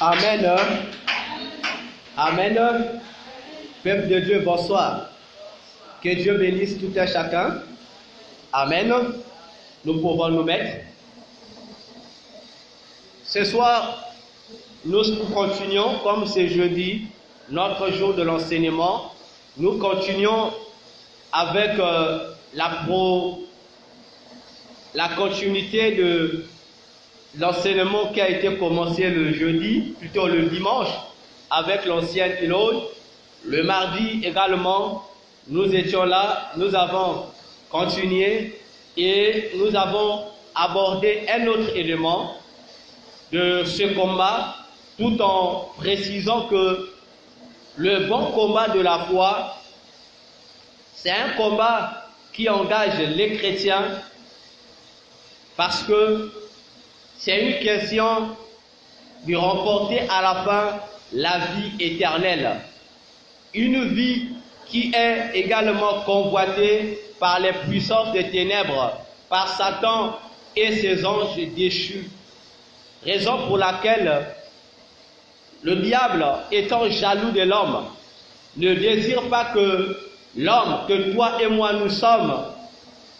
Amen. Amen. Peuple de Dieu, bonsoir. Que Dieu bénisse tout un chacun. Amen. Nous pouvons nous mettre. Ce soir, nous continuons, comme c'est jeudi, notre jour de l'enseignement. Nous continuons avec la continuité de l'enseignement qui a été commencé le jeudi, plutôt le dimanche, avec l'ancien Élode. Le mardi également, nous étions là, nous avons continué et nous avons abordé un autre élément de ce combat, tout en précisant que le bon combat de la foi, c'est un combat qui engage les chrétiens parce que c'est une question de remporter à la fin la vie éternelle. Une vie qui est également convoitée par les puissances des ténèbres, par Satan et ses anges déchus. Raison pour laquelle le diable, étant jaloux de l'homme, ne désire pas que l'homme, que toi et moi nous sommes,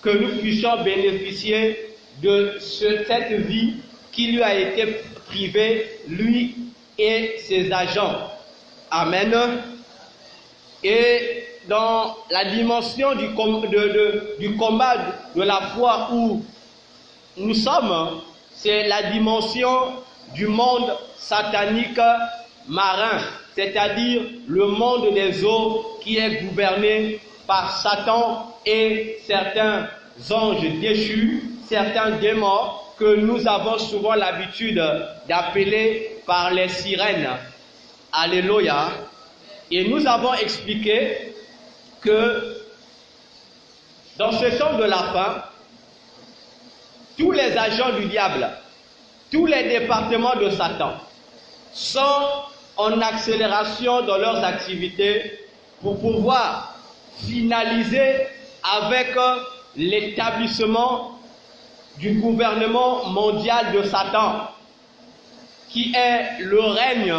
que nous puissions bénéficier de cette vie qui lui a été privée, lui et ses agents. Amen. Et dans la dimension du combat de la foi où nous sommes, c'est la dimension du monde satanique marin, c'est-à-dire le monde des eaux qui est gouverné par Satan et certains anges déchus, certains démons que nous avons souvent l'habitude d'appeler par les sirènes. Alléluia. Et nous avons expliqué que dans ce temps de la fin, tous les agents du diable, tous les départements de Satan sont en accélération dans leurs activités pour pouvoir finaliser avec l'établissement du gouvernement mondial de Satan, qui est le règne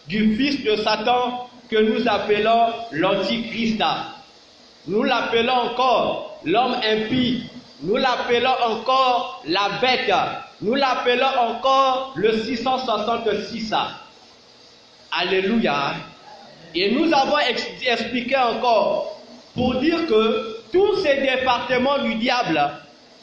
du fils de Satan que nous appelons l'Antichrist. Nous l'appelons encore l'homme impie, nous l'appelons encore la bête, nous l'appelons encore le 666. Alléluia. Et nous avons expliqué encore pour dire que tous ces départements du diable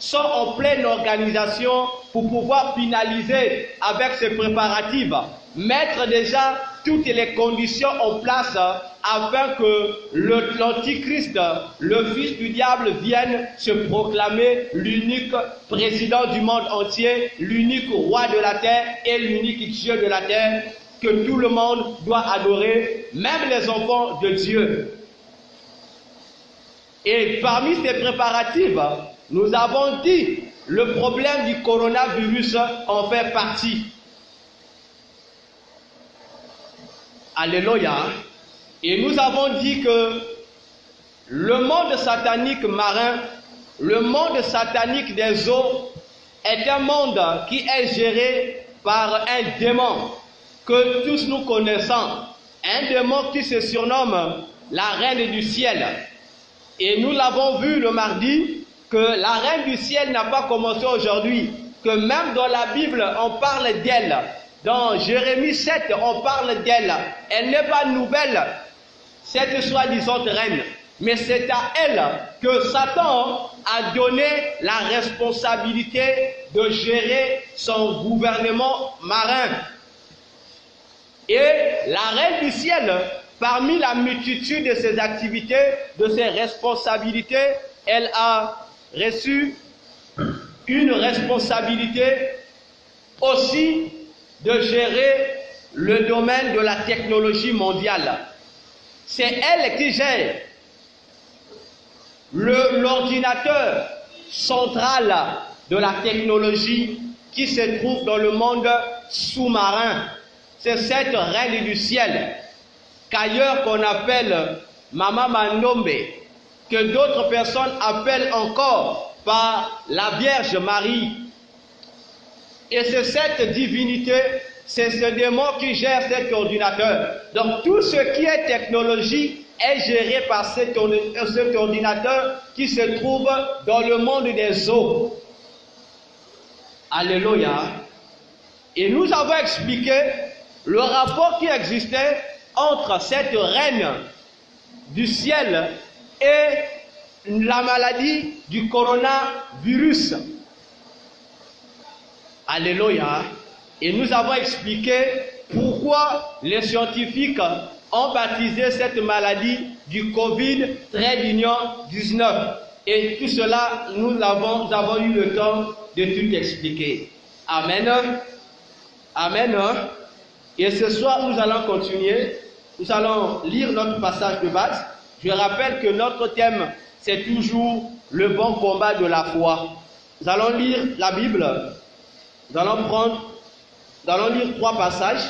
sont en pleine organisation pour pouvoir finaliser avec ces préparatifs, mettre déjà toutes les conditions en place afin que l'Antichrist, le fils du diable, vienne se proclamer l'unique président du monde entier, l'unique roi de la terre et l'unique Dieu de la terre que tout le monde doit adorer, même les enfants de Dieu. Et parmi ces préparatifs, nous avons dit le problème du coronavirus en fait partie. Alléluia. Et nous avons dit que le monde satanique marin, le monde satanique des eaux, est un monde qui est géré par un démon que tous nous connaissons. Un démon qui se surnomme la reine du ciel. Et nous l'avons vu le mardi, que la reine du ciel n'a pas commencé aujourd'hui, que même dans la Bible, on parle d'elle. Dans Jérémie 7, on parle d'elle. Elle n'est pas nouvelle, cette soi-disant reine. Mais c'est à elle que Satan a donné la responsabilité de gérer son gouvernement marin. Et la reine du ciel, parmi la multitude de ses activités, de ses responsabilités, elle a reçu une responsabilité aussi de gérer le domaine de la technologie mondiale. C'est elle qui gère l'ordinateur central de la technologie qui se trouve dans le monde sous-marin. C'est cette reine du ciel, qu'ailleurs qu'on appelle Mama Manombe, que d'autres personnes appellent encore par la Vierge Marie. Et c'est cette divinité c'est ce démon qui gère cet ordinateur. Donc tout ce qui est technologie est géré par cet ordinateur qui se trouve dans le monde des eaux. Alléluia. Et nous avons expliqué le rapport qui existait entre cette reine du ciel et la maladie du coronavirus. Alléluia. Et nous avons expliqué pourquoi les scientifiques ont baptisé cette maladie du Covid-19. Et tout cela, nous avons eu le temps de tout expliquer. Amen. Amen. Et ce soir, nous allons continuer. Nous allons lire notre passage de base. Je rappelle que notre thème, c'est toujours le bon combat de la foi. Nous allons lire la Bible. Nous allons lire 3 passages.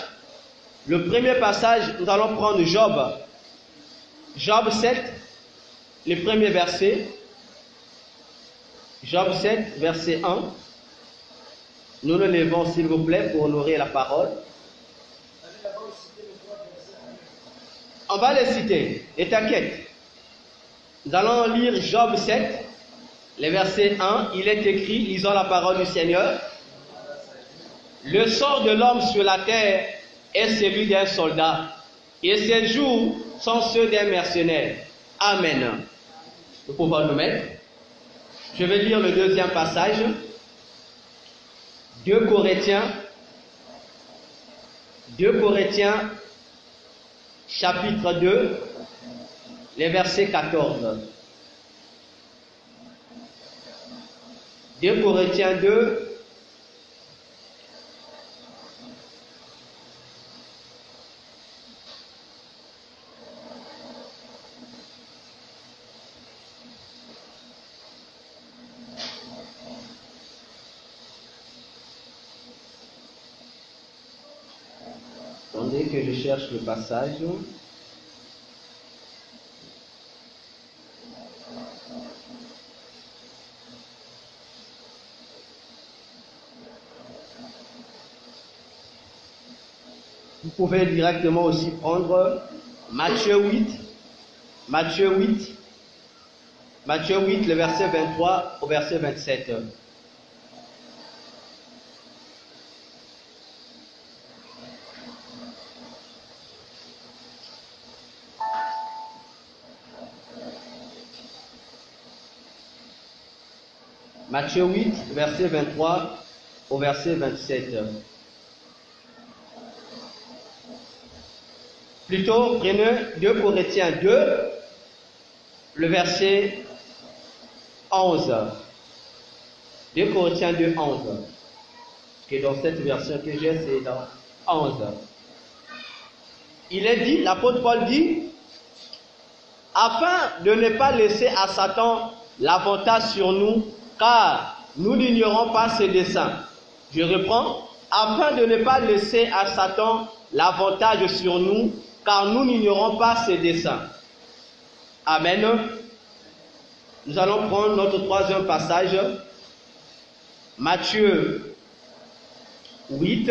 Le premier passage, nous allons prendre Job. Job 7, le premier verset. Job 7, verset 1. Nous nous levons, s'il vous plaît, pour honorer la parole. On va les citer, et t'inquiète. Nous allons lire Job 7, le verset 1. Il est écrit, lisons la parole du Seigneur. Le sort de l'homme sur la terre est celui d'un soldat, et ses jours sont ceux d'un mercenaire. Amen. Nous pouvons nous mettre. Je vais lire le deuxième passage. 2 Corinthiens, chapitre 2, les versets 14. 2 Corinthiens 2, attendez que je cherche le passage. Vous pouvez directement aussi prendre Matthieu 8, le verset 23 au verset 27. Matthieu 8, verset 23 au verset 27. Plutôt, prenez 2 Corinthiens 2, le verset 11. 2 Corinthiens 2, 11. Que dans cette version que j'ai, c'est dans 11. Il est dit, l'apôtre Paul dit, afin de ne pas laisser à Satan l'avantage sur nous, car nous n'ignorons pas ses desseins. Je reprends, afin de ne pas laisser à Satan l'avantage sur nous, car nous n'ignorons pas ses desseins. Amen. Nous allons prendre notre troisième passage, Matthieu 8,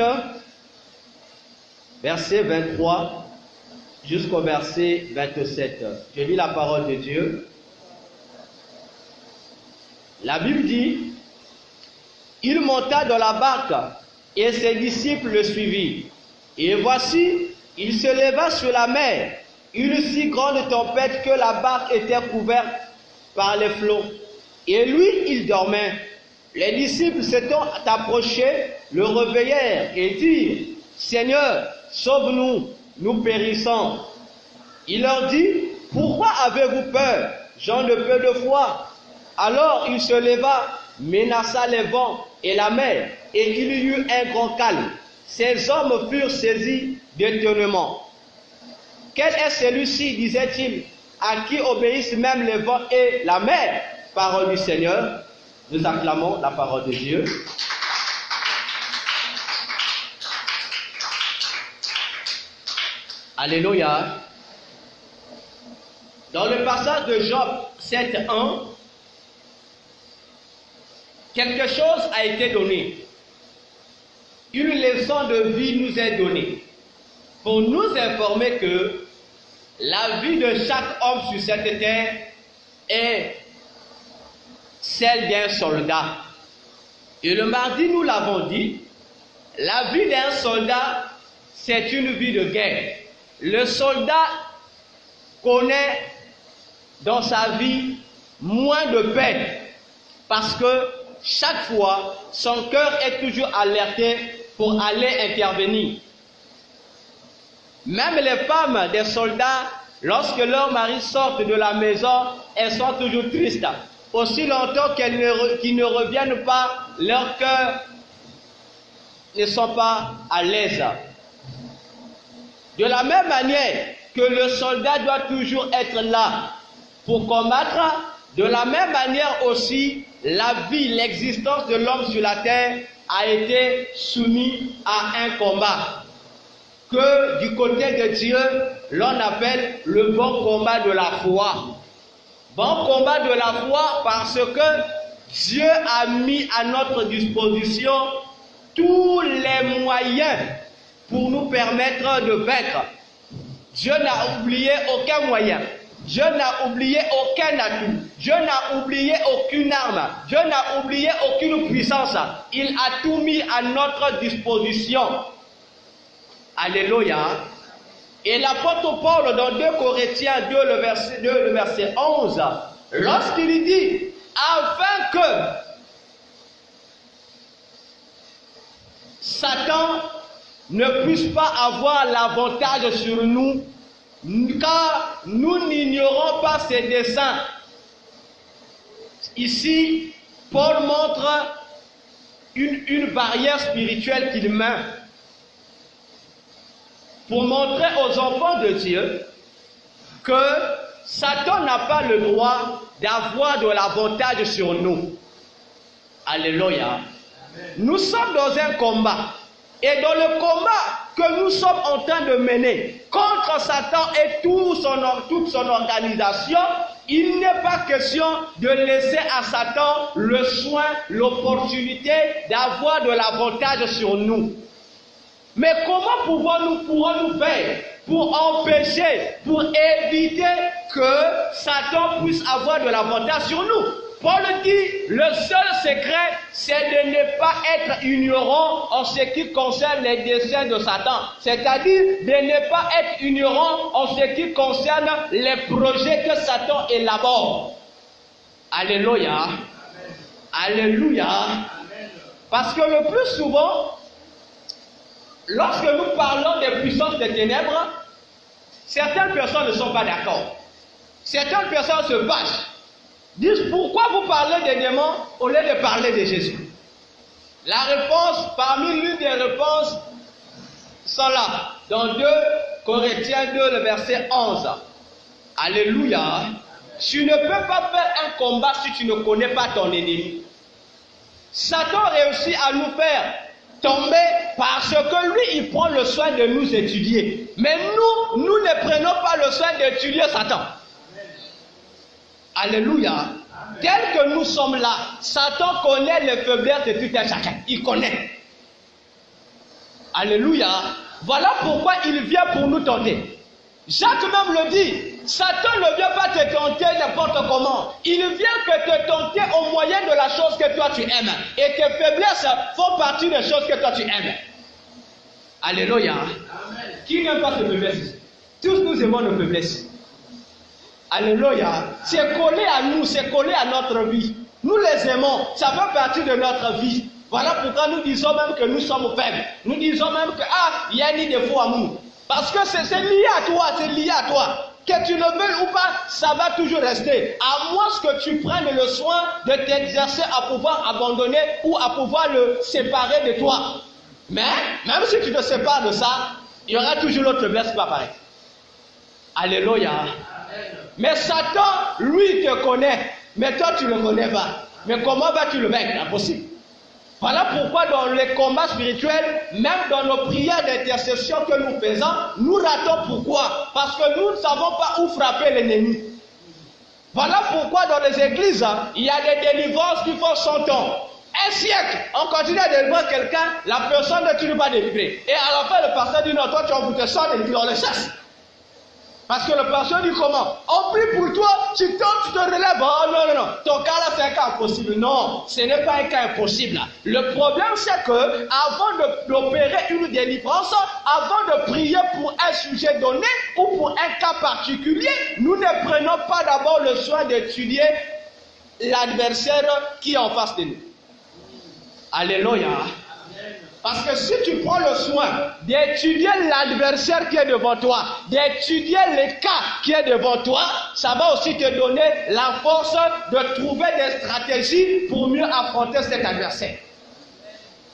verset 23 jusqu'au verset 27. Je lis la parole de Dieu. La Bible dit, il monta dans la barque et ses disciples le suivirent. Et voici, il se leva sur la mer, une si grande tempête que la barque était couverte par les flots. Et lui, il dormait. Les disciples s'étant approchés, le réveillèrent et dirent, Seigneur, sauve-nous, nous périssons. Il leur dit, pourquoi avez-vous peur, gens de peu de foi? Alors il se leva, menaça les vents et la mer, et il y eut un grand calme. Ces hommes furent saisis d'étonnement. Quel est celui-ci, disait-il, à qui obéissent même les vents et la mer? Parole du Seigneur. Nous acclamons la parole de Dieu. Alléluia. Dans le passage de Job 7.1, quelque chose a été donné. une leçon de vie nous est donnée pour nous informer que la vie de chaque homme sur cette terre est celle d'un soldat. Et le mardi, nous l'avons dit, la vie d'un soldat, c'est une vie de guerre. Le soldat connaît dans sa vie moins de peine parce que chaque fois, son cœur est toujours alerté pour aller intervenir. Même les femmes des soldats, lorsque leurs maris sortent de la maison, elles sont toujours tristes. Aussi longtemps qu'ils ne reviennent pas, leurs cœurs ne sont pas à l'aise. De la même manière que le soldat doit toujours être là pour combattre, de la même manière aussi, la vie, l'existence de l'homme sur la terre a été soumise à un combat que du côté de Dieu, l'on appelle le bon combat de la foi. Bon combat de la foi parce que Dieu a mis à notre disposition tous les moyens pour nous permettre de vaincre. Dieu n'a oublié aucun moyen. Dieu n'a oublié aucun atout. Dieu n'a oublié aucune arme. Dieu n'a oublié aucune puissance. Il a tout mis à notre disposition. Alléluia. Et l'apôtre Paul dans 2 Corinthiens 2, le verset 11, lorsqu'il dit, afin que Satan ne puisse pas avoir l'avantage sur nous, car nous n'ignorons pas ses desseins. Ici, Paul montre une barrière spirituelle qu'il met pour montrer aux enfants de Dieu que Satan n'a pas le droit d'avoir de l'avantage sur nous. Alléluia. Nous sommes dans un combat. Et dans le combat que nous sommes en train de mener contre Satan et toute son organisation, il n'est pas question de laisser à Satan le soin, l'opportunité d'avoir de l'avantage sur nous. Mais comment pourrons-nous faire pour empêcher, pour éviter que Satan puisse avoir de l'avantage sur nous? Paul dit, le seul secret, c'est de ne pas être ignorant en ce qui concerne les desseins de Satan. C'est-à-dire de ne pas être ignorant en ce qui concerne les projets que Satan élabore. Alléluia. Alléluia. Parce que le plus souvent, lorsque nous parlons des puissances des ténèbres, certaines personnes ne sont pas d'accord. Certaines personnes se fâchent. Disent pourquoi vous parlez des démons au lieu de parler de Jésus. La réponse, parmi l'une des réponses, sont là, dans 2 Corinthiens 2, le verset 11. Alléluia. Tu ne peux pas faire un combat si tu ne connais pas ton ennemi. Satan réussit à nous faire tomber parce que lui, il prend le soin de nous étudier. Mais nous ne prenons pas le soin d'étudier Satan. Alléluia. Tel que nous sommes là, Satan connaît les faiblesses de tout un chacun. Il connaît. Alléluia. Voilà pourquoi il vient pour nous tenter. Jacques même le dit. Satan ne vient pas te tenter n'importe comment. Il vient que te tenter au moyen de la chose que toi tu aimes. Et tes faiblesses font partie des choses que toi tu aimes. Alléluia. Amen. Qui n'aime pas ses faiblesses? Tous nous aimons nos faiblesses. Alléluia. C'est collé à nous, c'est collé à notre vie. Nous les aimons, ça fait partie de notre vie. Voilà pourquoi nous disons même que nous sommes faibles. Nous disons même que, il y a ni défaut à nous. Parce que c'est lié à toi, c'est lié à toi. Que tu le veuilles ou pas, ça va toujours rester. À moins que tu prennes le soin de t'exercer à pouvoir abandonner ou à pouvoir le séparer de toi. Mais, même si tu te sépares de ça, il y aura toujours l'autre faiblesse qui va apparaître. Alléluia. Mais Satan, lui, te connaît. Mais toi, tu ne le connais pas. Mais comment vas-tu le vaincre? Impossible. Voilà pourquoi dans les combats spirituels, même dans nos prières d'intercession que nous faisons, nous ratons. Pourquoi? Parce que nous ne savons pas où frapper l'ennemi. Voilà pourquoi dans les églises, il y a des délivrances qui font 100 ans. Un siècle, on continue à délivrer quelqu'un, la personne ne tue pas délivré. Et à la fin, le pasteur dit non, toi tu vas te sortir et on le chasse. Parce que le pasteur dit comment? On prie pour toi, tu tombes, tu te relèves. Oh non, non, non, ton cas là c'est un cas impossible. Non, ce n'est pas un cas impossible. Le problème c'est que avant d'opérer une délivrance, avant de prier pour un sujet donné ou pour un cas particulier, nous ne prenons pas d'abord le soin d'étudier l'adversaire qui est en face de nous. Alléluia. Parce que si tu prends le soin d'étudier l'adversaire qui est devant toi, d'étudier le cas qui est devant toi, ça va aussi te donner la force de trouver des stratégies pour mieux affronter cet adversaire.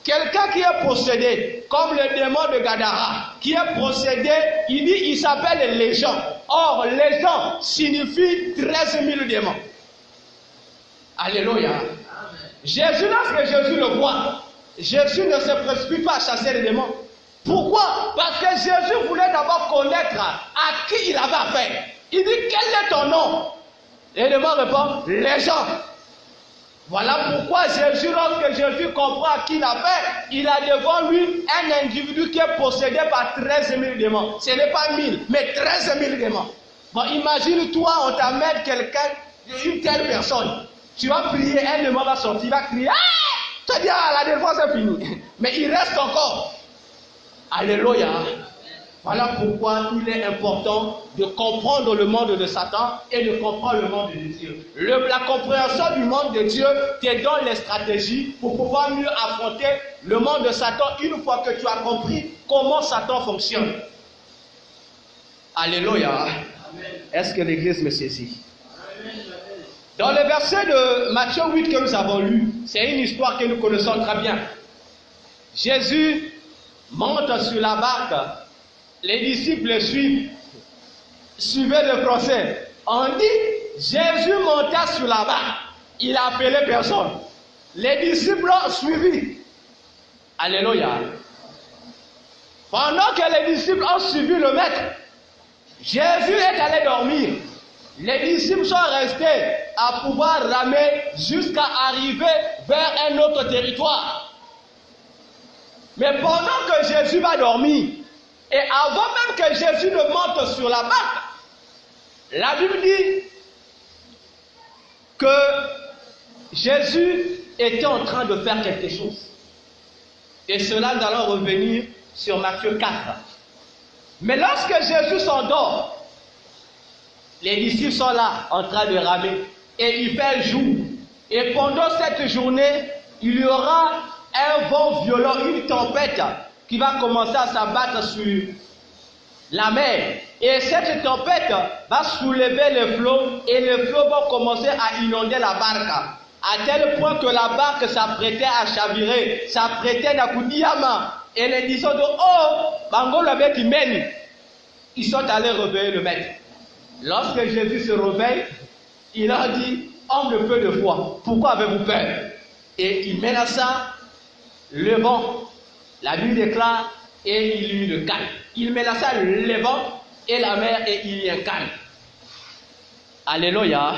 Quelqu'un qui est possédé, comme le démon de Gadara, qui est possédé, il dit, il s'appelle légion. Or, légion signifie 13 000 démons. Alléluia. Jésus, lorsque Jésus le voit, Jésus ne se précipite pas à chasser les démons. Pourquoi? Parce que Jésus voulait d'abord connaître à qui il avait affaire. Il dit, quel est ton nom? Et le démon répond, Légion. Voilà pourquoi Jésus, lorsque Jésus comprend à qui il a affaire, il a devant lui un individu qui est possédé par 13 000 démons. Ce n'est pas 1000, mais 13 000 démons. Bon, imagine-toi, on t'amène quelqu'un, une telle personne. Tu vas prier, un démon va sortir, il va crier, ah! Tu dis, ah, la délivrance est finie. Mais il reste encore. Alléluia. Voilà pourquoi il est important de comprendre le monde de Satan et de comprendre le monde de Dieu. La compréhension du monde de Dieu te donne les stratégies pour pouvoir mieux affronter le monde de Satan une fois que tu as compris comment Satan fonctionne. Alléluia. Est-ce que l'Église me saisit? Dans le verset de Matthieu 8 que nous avons lu, c'est une histoire que nous connaissons très bien. Jésus monte sur la barque, les disciples le suivent. Suivez le procès. On dit, Jésus monta sur la barque, il a appelé personne. Les disciples ont suivi. Alléluia. Pendant que les disciples ont suivi le maître, Jésus est allé dormir. Les disciples sont restés à pouvoir ramer jusqu'à arriver vers un autre territoire. Mais pendant que Jésus va dormir, et avant même que Jésus ne monte sur la barque, la Bible dit que Jésus était en train de faire quelque chose. Et cela, nous allons revenir sur Matthieu 4. Mais lorsque Jésus s'endort, les disciples sont là en train de ramer et il fait jour. Et pendant cette journée, il y aura un vent violent, une tempête qui va commencer à s'abattre sur la mer. Et cette tempête va soulever les flots et les flots vont commencer à inonder la barque. À tel point que la barque s'apprêtait à chavirer, s'apprêtait à Koudiyama. Et les disciples disent, oh, Bangolo avec qui mène. Ils sont allés réveiller le maître. Lorsque Jésus se réveille, il leur dit, homme de peu de foi, pourquoi avez-vous peur? Et il menaça le vent. La Bible déclare, et il eut le calme. Il menaça le vent et la mer et il y eut un calme. Alléluia.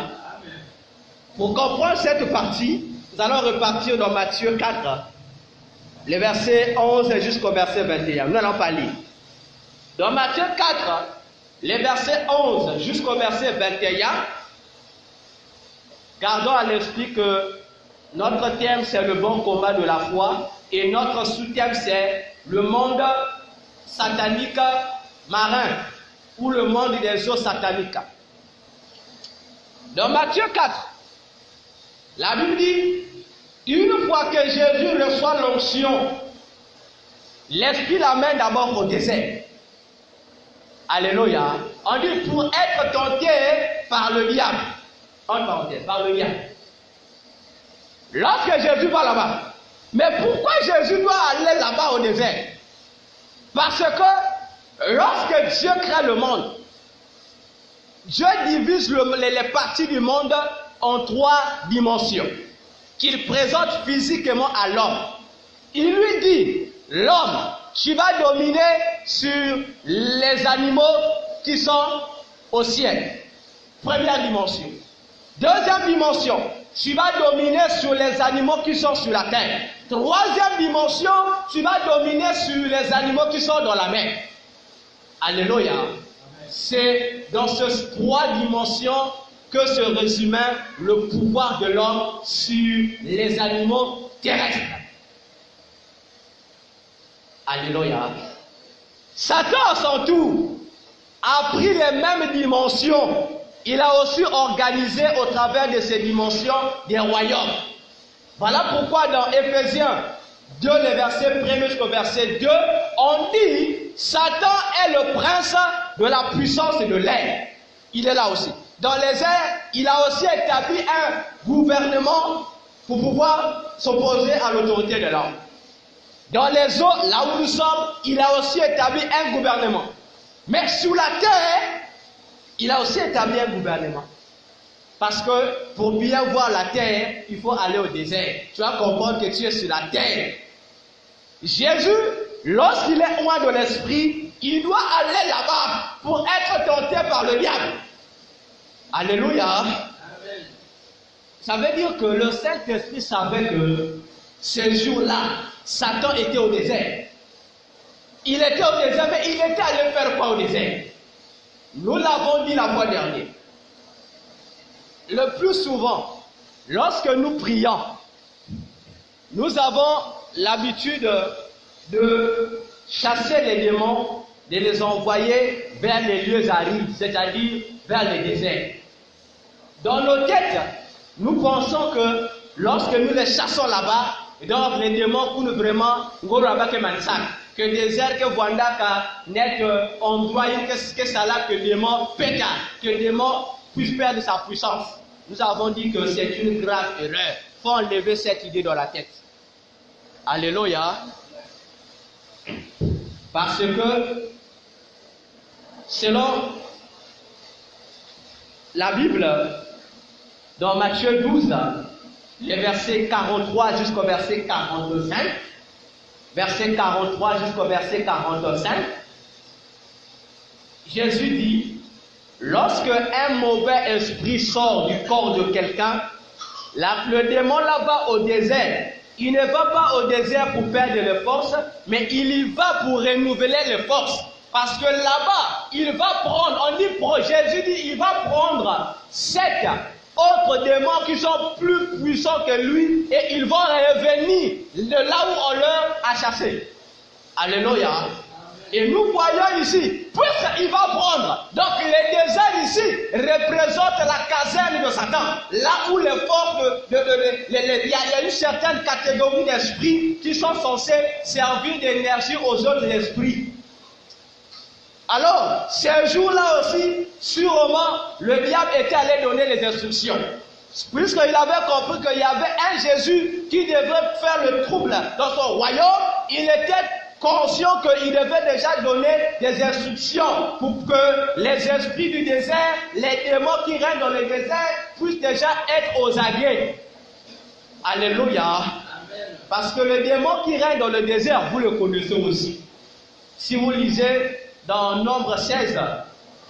Pour comprendre cette partie, nous allons repartir dans Matthieu 4, les versets 11 jusqu'au verset 21. Nous n'allons pas lire. Dans Matthieu 4, les versets 11 jusqu'au verset 21, gardons à l'esprit que notre thème c'est le bon combat de la foi et notre sous-thème c'est le monde satanique marin ou le monde des eaux sataniques. Dans Matthieu 4, la Bible dit, une fois que Jésus reçoit l'onction, l'Esprit l'amène d'abord au désert. Alléluia. On dit pour être tenté par le diable. En parenthèse, par le diable. Lorsque Jésus va là-bas. Mais pourquoi Jésus doit aller là-bas au désert? Parce que lorsque Dieu crée le monde, Dieu divise les parties du monde en 3 dimensions qu'il présente physiquement à l'homme. Il lui dit, l'homme, tu vas dominer sur les animaux qui sont au ciel. Première dimension. Deuxième dimension, tu vas dominer sur les animaux qui sont sur la terre. Troisième dimension, tu vas dominer sur les animaux qui sont dans la mer. Alléluia. C'est dans ces trois dimensions que se résumait le pouvoir de l'homme sur les animaux terrestres. Alléluia. Satan, à son tour, a pris les mêmes dimensions. Il a aussi organisé au travers de ces dimensions des royaumes. Voilà pourquoi dans Éphésiens 2, le verset 1 jusqu'au verset 2, on dit Satan est le prince de la puissance de l'air. Il est là aussi. Dans les airs, il a aussi établi un gouvernement pour pouvoir s'opposer à l'autorité de l'homme. Dans les eaux, là où nous sommes, il a aussi établi un gouvernement. Mais sur la terre, il a aussi établi un gouvernement. Parce que pour bien voir la terre, il faut aller au désert. Tu vas comprendre que tu es sur la terre. Jésus, lorsqu'il est loin de l'esprit, il doit aller là-bas pour être tenté par le diable. Alléluia. Amen. Ça veut dire que le Saint-Esprit savait que ce jour-là, Satan était au désert. Il était au désert, mais il était allé faire quoi au désert? Nous l'avons dit la fois dernière. Le plus souvent, lorsque nous prions, nous avons l'habitude de chasser les démons, de les envoyer vers les lieux arides, c'est-à-dire vers les déserts. Dans nos têtes, nous pensons que lorsque nous les chassons là-bas, donc les démons pour nous vraiment que désert que Wandaka n'est endroit que ça là que démon péta, que démon puisse perdre sa puissance. Nous avons dit que c'est une grave erreur. Il faut enlever cette idée dans la tête. Alléluia. Parce que selon la Bible, dans Matthieu 12, les versets 43 jusqu'au verset 45, verset 43 jusqu'au verset 45, Jésus dit, lorsque un mauvais esprit sort du corps de quelqu'un, le démon là-bas au désert, il ne va pas au désert pour perdre les forces, mais il y va pour renouveler les forces. Parce que là-bas, il va prendre, Jésus dit, il va prendre 7 autres démons qui sont plus puissants que lui et ils vont revenir de là où on leur a chassé. Alléluia. Et nous voyons ici, puisqu'il va prendre, donc les déserts ici représentent la caserne de Satan, là où les forces, il y a une certaine catégorie d'esprits qui sont censés servir d'énergie aux autres esprits. Alors, ces jours-là aussi, sûrement, le diable était allé donner les instructions. Puisqu'il avait compris qu'il y avait un Jésus qui devait faire le trouble dans son royaume, il était conscient qu'il devait déjà donner des instructions pour que les esprits du désert, les démons qui règnent dans le désert, puissent déjà être aux aguets. Alléluia. Amen. Parce que le démon qui règne dans le désert, vous le connaissez aussi. Si vous lisez dans Nombre 16,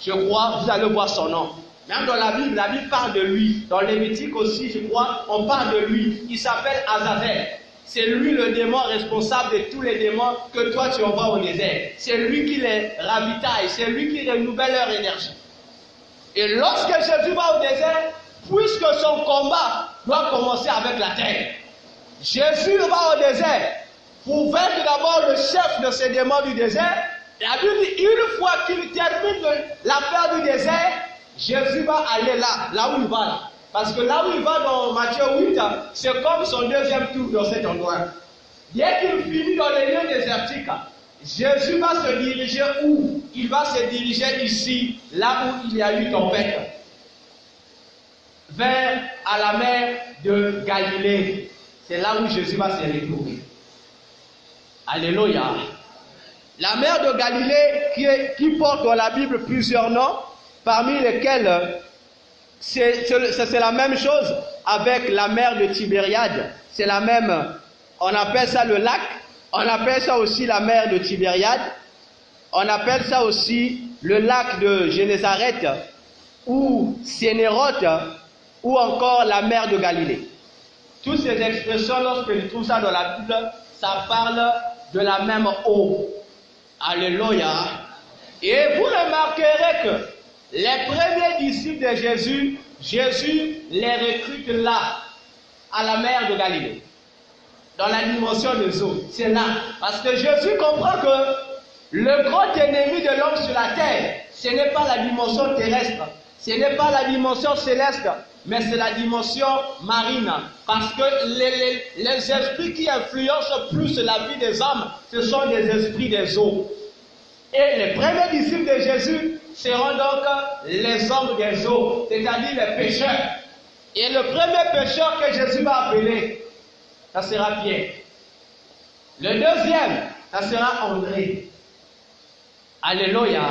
je crois, vous allez voir son nom. Même dans la Bible parle de lui. Dans Lévitique aussi, je crois, on parle de lui. Il s'appelle Azazel. C'est lui le démon responsable de tous les démons que toi tu envoies au désert. C'est lui qui les ravitaille, c'est lui qui renouvelle leur énergie. Et lorsque Jésus va au désert, puisque son combat doit commencer avec la terre, Jésus va au désert pour vaincre d'abord le chef de ces démons du désert. La Bible dit, une fois qu'il termine l'affaire du désert, Jésus va aller là où il va là. Parce que là où il va dans Matthieu 8, c'est comme son deuxième tour dans cet endroit. Dès qu'il finit dans les lieux désertiques, Jésus va se diriger où? Il va se diriger ici, là où il y a eu tempête. Vers à la mer de Galilée. C'est là où Jésus va se retrouver. Alléluia. La mer de Galilée qui porte dans la Bible plusieurs noms, parmi lesquels c'est la même chose avec la mer de Tibériade. C'est la même, on appelle ça le lac, on appelle ça aussi la mer de Tibériade, on appelle ça aussi le lac de Génézareth ou Sénéroth ou encore la mer de Galilée. Toutes ces expressions, lorsque je trouve ça dans la Bible, ça parle de la même eau. Alléluia. Et vous remarquerez que les premiers disciples de Jésus, Jésus les recrute là, à la mer de Galilée, dans la dimension des eaux. C'est là. Parce que Jésus comprend que le grand ennemi de l'homme sur la terre, ce n'est pas la dimension terrestre, ce n'est pas la dimension céleste, mais c'est la dimension marine. Parce que les esprits qui influencent plus la vie des hommes, ce sont des esprits des eaux. Et les premiers disciples de Jésus seront donc les hommes des eaux, c'est-à-dire les pécheurs. Et le premier pécheur que Jésus va appeler, ça sera Pierre. Le deuxième, ça sera André. Alléluia.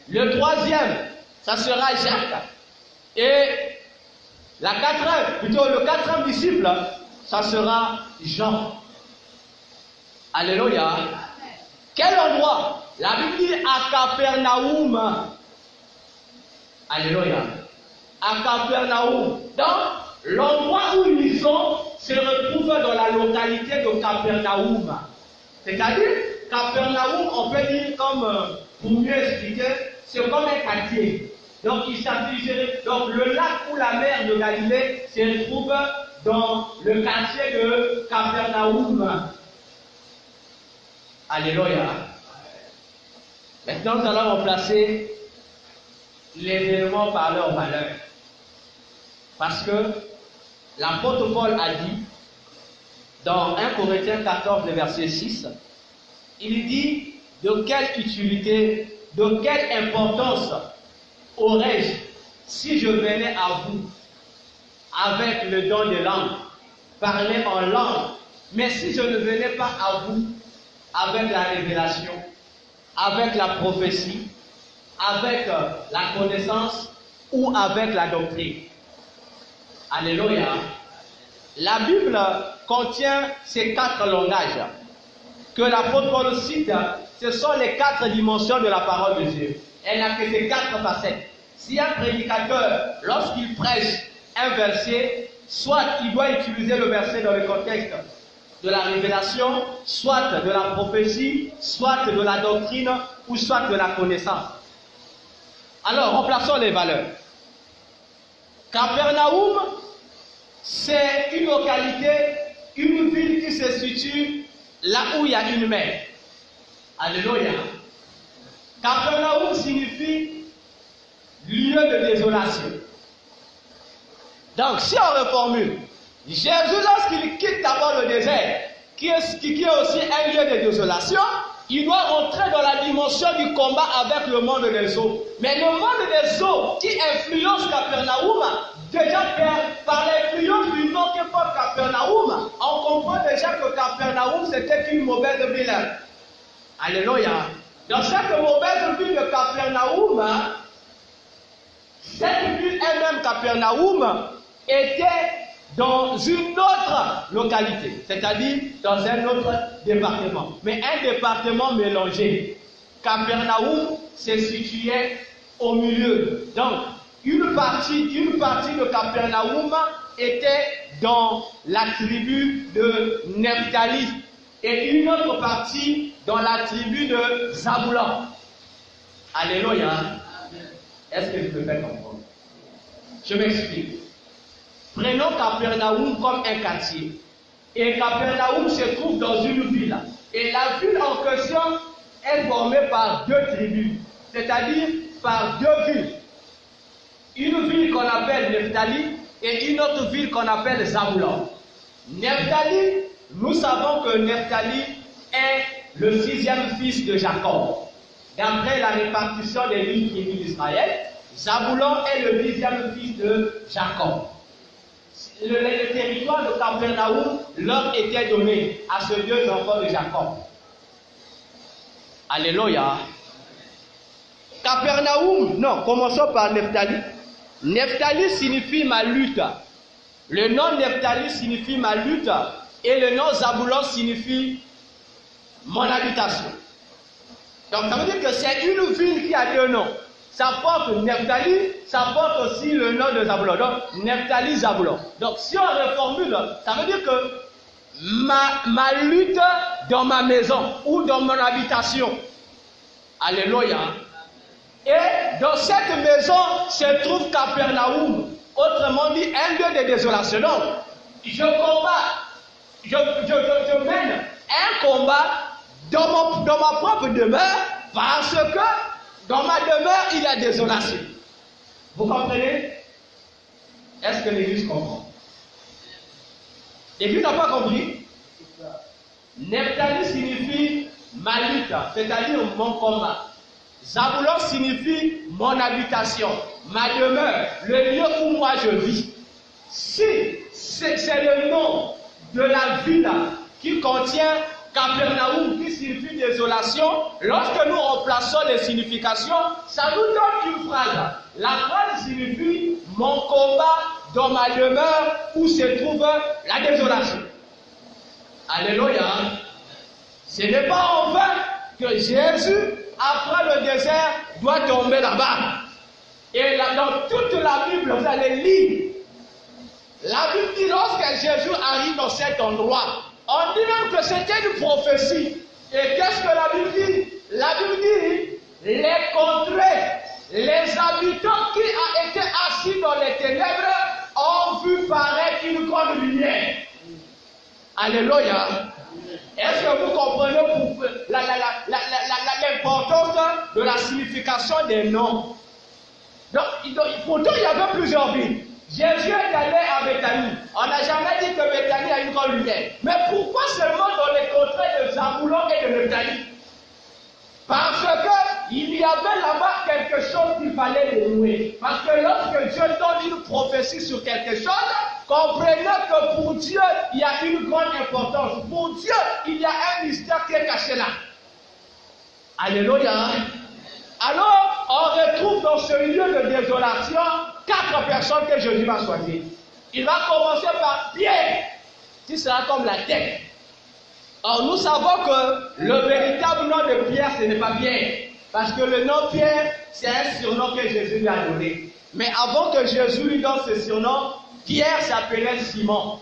Le troisième, ça sera Jacques. Et le quatrième disciple, ça sera Jean. Alléluia. Quel endroit? La Bible dit à Capernaum. Alléluia. À Capernaum. Donc, l'endroit où ils sont se retrouve dans la localité de Capernaum. C'est-à-dire, Capernaum, on peut dire comme, pour mieux expliquer, c'est comme un quartier. Donc, donc, le lac ou la mer de Galilée se retrouve dans le quartier de Capernaum. Alléluia. Maintenant, nous allons remplacer les éléments par leur valeur. Parce que l'apôtre Paul a dit, dans 1 Corinthiens 14, verset 6, il dit, de quelle utilité, de quelle importance aurais-je si je venais à vous avec le don de langue, parler en langue, mais si je ne venais pas à vous avec la révélation, avec la prophétie, avec la connaissance ou avec la doctrine. Alléluia. La Bible contient ces 4 langages que l'apôtre Paul cite. Ce sont les 4 dimensions de la parole de Dieu. Elle n'a que ces 4 facettes. Si un prédicateur, lorsqu'il prêche un verset, soit il doit utiliser le verset dans le contexte de la révélation, soit de la prophétie, soit de la doctrine, ou soit de la connaissance. Alors, remplaçons les valeurs. Capernaum, c'est une localité, une ville qui se situe là où il y a une mer. Alléluia. Capernaum signifie lieu de désolation. Donc, si on reformule, Jésus, lorsqu'il quitte d'abord le désert, qui est aussi un lieu de désolation, il doit rentrer dans la dimension du combat avec le monde des eaux. Mais le monde des eaux qui influence Capernaum, déjà par l'influence du nom que porte Capernaum, on comprend déjà que Capernaum c'était une mauvaise ville. Alléluia. Dans cette mauvaise ville de Capernaum, cette ville elle-même, Capernaum, était dans une autre localité, c'est-à-dire dans un autre département, mais un département mélangé. Capernaum se situait au milieu. Donc, une partie de Capernaum était dans la tribu de Nephtali et une autre partie dans la tribu de Zabulon. Alléluia. Est-ce que je me fais comprendre? Je m'explique. Prenons Capernaum comme un quartier. Et Capernaum se trouve dans une ville. Et la ville en question est formée par 2 tribus, c'est-à-dire par 2 villes. Une ville qu'on appelle Nephtali et une autre ville qu'on appelle Zabulon. Nephtali, nous savons que Nephtali est le 6e fils de Jacob. D'après la répartition des 8 tribus d'Israël, Zabulon est le 10e fils de Jacob. Le territoire de Capernaum leur était donné à ces 2 enfants de Jacob. Alléluia. Capernaum, non, commençons par Nephtali. Nephtali signifie ma lutte. Le nom Nephtali signifie ma lutte et le nom Zabulon signifie mon habitation. Donc ça veut dire que c'est une ville qui a 2 noms. ça porte Nephtali, ça porte aussi le nom de Zabulon. Donc, Nephtali, Zabulon. Donc, si on reformule, ça veut dire que ma lutte dans ma maison ou dans mon habitation. Alléluia. Et dans cette maison se trouve Capernaum. Autrement dit, un lieu de désolation. Donc, je mène un combat dans ma propre demeure parce que dans ma demeure, il y a désolation. Vous comprenez? Est-ce que l'Église comprend? L'Église n'a pas compris? Nephtali signifie ma lutte, c'est-à-dire mon combat. Zabulon signifie mon habitation, ma demeure, le lieu où moi je vis. Si c'est le nom de la ville qui contient Capernaum, qui signifie désolation, lorsque nous remplaçons les significations, ça nous donne une phrase. La phrase signifie mon combat dans ma demeure où se trouve la désolation. Alléluia. Ce n'est pas en vain que Jésus, après le désert, doit tomber là-bas. Et là, dans toute la Bible, vous allez lire. La Bible dit lorsque Jésus arrive dans cet endroit, on dit même que c'était une prophétie. Et qu'est-ce que la Bible dit? La Bible dit, les contrées, les habitants qui ont été assis dans les ténèbres ont vu paraître une grande lumière. Alléluia. Est-ce que vous comprenez l'importance de la signification des noms? Donc, pourtant, il y avait plusieurs villes. Jésus est allé à Béthanie. On n'a jamais dit que Béthanie a une grande lumière. Mais pourquoi seulement dans les contrées de Zabulon et de Nephtali? Parce qu'il y avait là-bas quelque chose qu'il fallait dénouer. Parce que lorsque Dieu donne une prophétie sur quelque chose, comprenez que pour Dieu, il y a une grande importance. Pour Dieu, il y a un mystère qui est caché là. Alléluia. Alors, on retrouve dans ce lieu de désolation 4 personnes que Jésus va choisir. Il va commencer par Pierre, qui sera comme la tête. Or, nous savons que le véritable nom de Pierre, ce n'est pas Pierre. Parce que le nom Pierre, c'est un surnom que Jésus lui a donné. Mais avant que Jésus lui donne ce surnom, Pierre s'appelait Simon.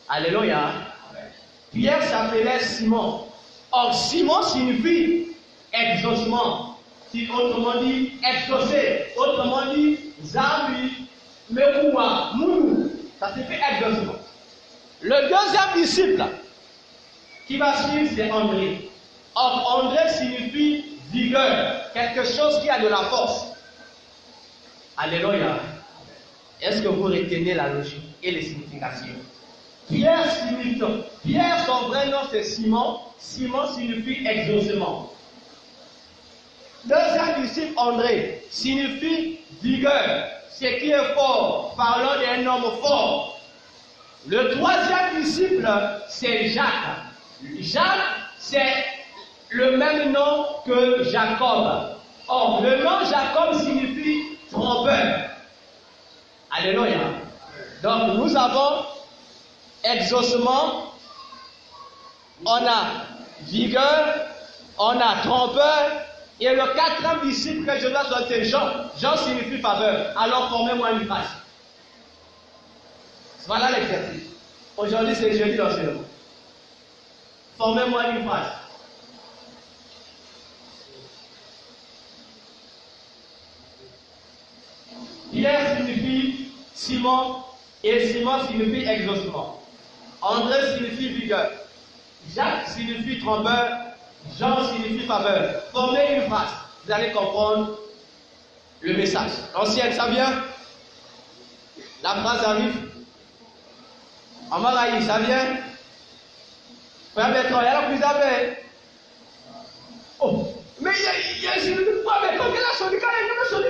Alléluia. Pierre s'appelait Simon. Or, Simon signifie exaucement. Autrement dit, exaucer. Autrement dit, Zambi, Mekouwa, Mounou. Ça signifie exaucement. Le deuxième disciple qui va suivre, c'est André. Or, André signifie vigueur, quelque chose qui a de la force. Alléluia. Est-ce que vous retenez la logique et les significations? Pierre signifie, Pierre, son vrai nom c'est Simon. Simon signifie exaucement. Deuxième disciple, André, signifie vigueur, ce qui est fort, parlant d'un homme fort. Le troisième disciple, c'est Jacques. Jacques, c'est le même nom que Jacob. Or, le nom Jacob signifie trompeur. Alléluia. Donc, nous avons exaucement, on a vigueur, on a trompeur, et le quatrième disciple que je dois choisir, c'est Jean. Jean signifie faveur. Alors, formez-moi une phrase. Voilà l'exercice. Aujourd'hui, c'est jeudi d'enseignement. Formez-moi une phrase. Pierre signifie Simon et Simon signifie exaucement. André signifie vigueur. Jacques signifie trompeur. Jean signifie faveur. Formez une phrase. Vous allez comprendre le message. L'ancienne, ça vient? La phrase arrive. Amaraï, ça vient? Frère Bertrand, il y a la plus d'avait. Oh, mais il y a une fois, mais quand il a sonné, quand il a sonné,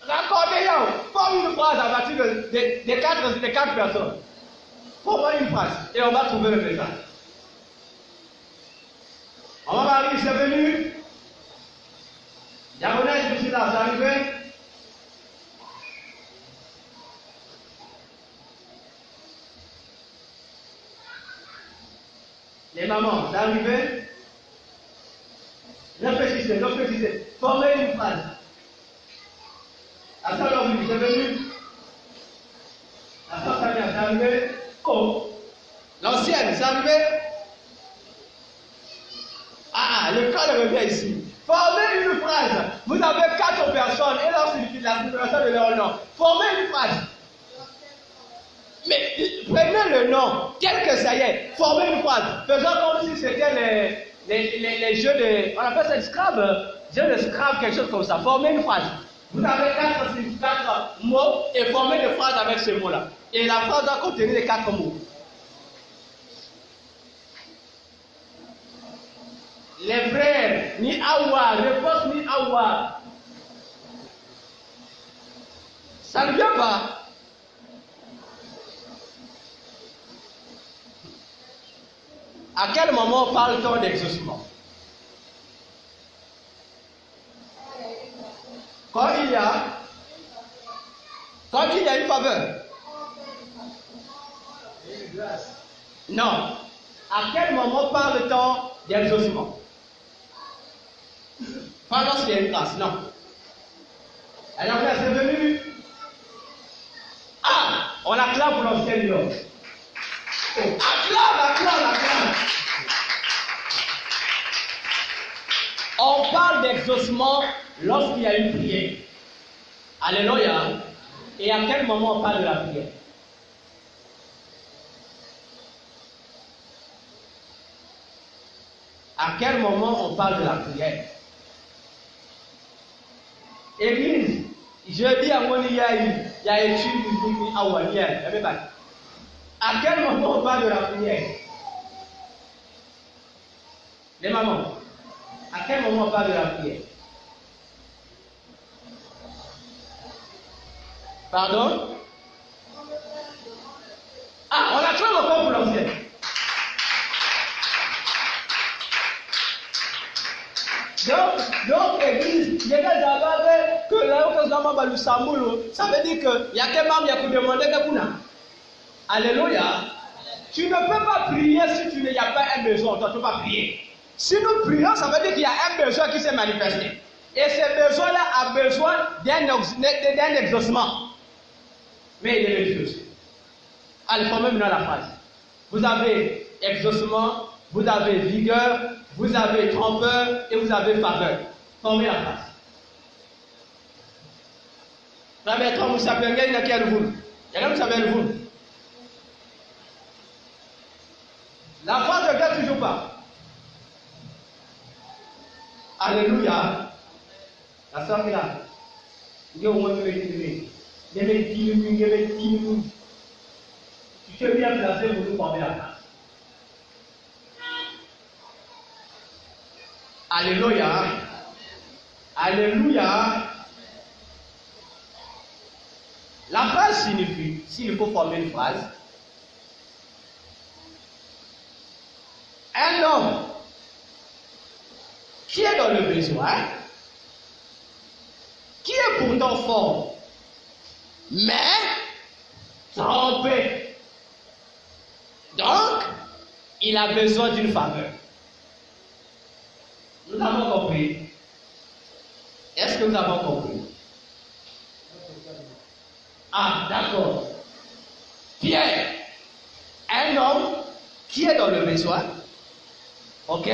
raccordez-le. Forme une phrase à partir des quatre personnes. Formez une phrase et on va trouver le message. Maman Marie, c'est venu. Diagonesse, je suis là, c'est arrivé. Les mamans, c'est arrivé. Réfléchissez. Formez une phrase. Attends, là, vous êtes venu. Attends, ça vient, c'est arrivé. Oh, l'ancienne, c'est arrivé. Ah, le cas revient ici. Formez une phrase. Vous avez 4 personnes et lorsque la circulation de leur nom. Formez une phrase. Mais prenez le nom, quel que ça y est, formez une phrase. Faisons comme si c'était les jeux de. On appelle ça le Scrabble. Jeux de Scrabble, quelque chose comme ça. Formez une phrase. Vous avez 4 mots et formez des phrases avec ce mot-là. Et la phrase doit contenir les 4 mots. Les frères, ni Awa, réponse ni Awa. Ça ne vient pas. À quel moment parle-t-on d'exaucement? Quand il y a une faveur. Non. À quel moment parle-t-on d'exaucement? Pas lorsqu'il y a une grâce, non. Alors là, c'est venu. Ah, on acclame pour l'ancien homme. Oh, acclame. On parle d'exaucement lorsqu'il y a une prière. Alléluia. Et à quel moment on parle de la prière? À quel moment on parle de la prière? Église, jeudi à mon il y a étude biblique à Ouanière. À quel moment on parle de la prière? Les mamans, à quel moment on parle de la prière? Pardon? Ah, on acclame encore pour l'ancien. Donc, église, il y a des avares que là, ça veut dire qu'il y a quelqu'un qui a demandé que vous. Alléluia. Tu ne peux pas prier si tu n'y a pas un besoin. Tu ne peux pas prier. Si nous prions, ça veut dire qu'il y a un besoin qui s'est manifesté. Et ce besoin-là a besoin d'un exaucement. Mais il refuse. Allez, formez maintenant la phrase. Vous avez exaucement, vous avez vigueur, vous avez trompeur et vous avez faveur. Formez la phrase. Vous savez, il y a qui est le vous. Il y a qui savez le vous. La phrase ne vient toujours pas. Alléluia. La soeur est là. Tu te bien placé pour nous former la phrase. Alléluia. Alléluia. La phrase signifie, s'il faut former une phrase, un homme qui est dans le besoin, qui est pourtant fort, mais trompé. Donc, il a besoin d'une faveur. Nous avons compris. Est-ce que nous avons compris? Ah, d'accord. Pierre, un homme qui est dans le besoin, ok?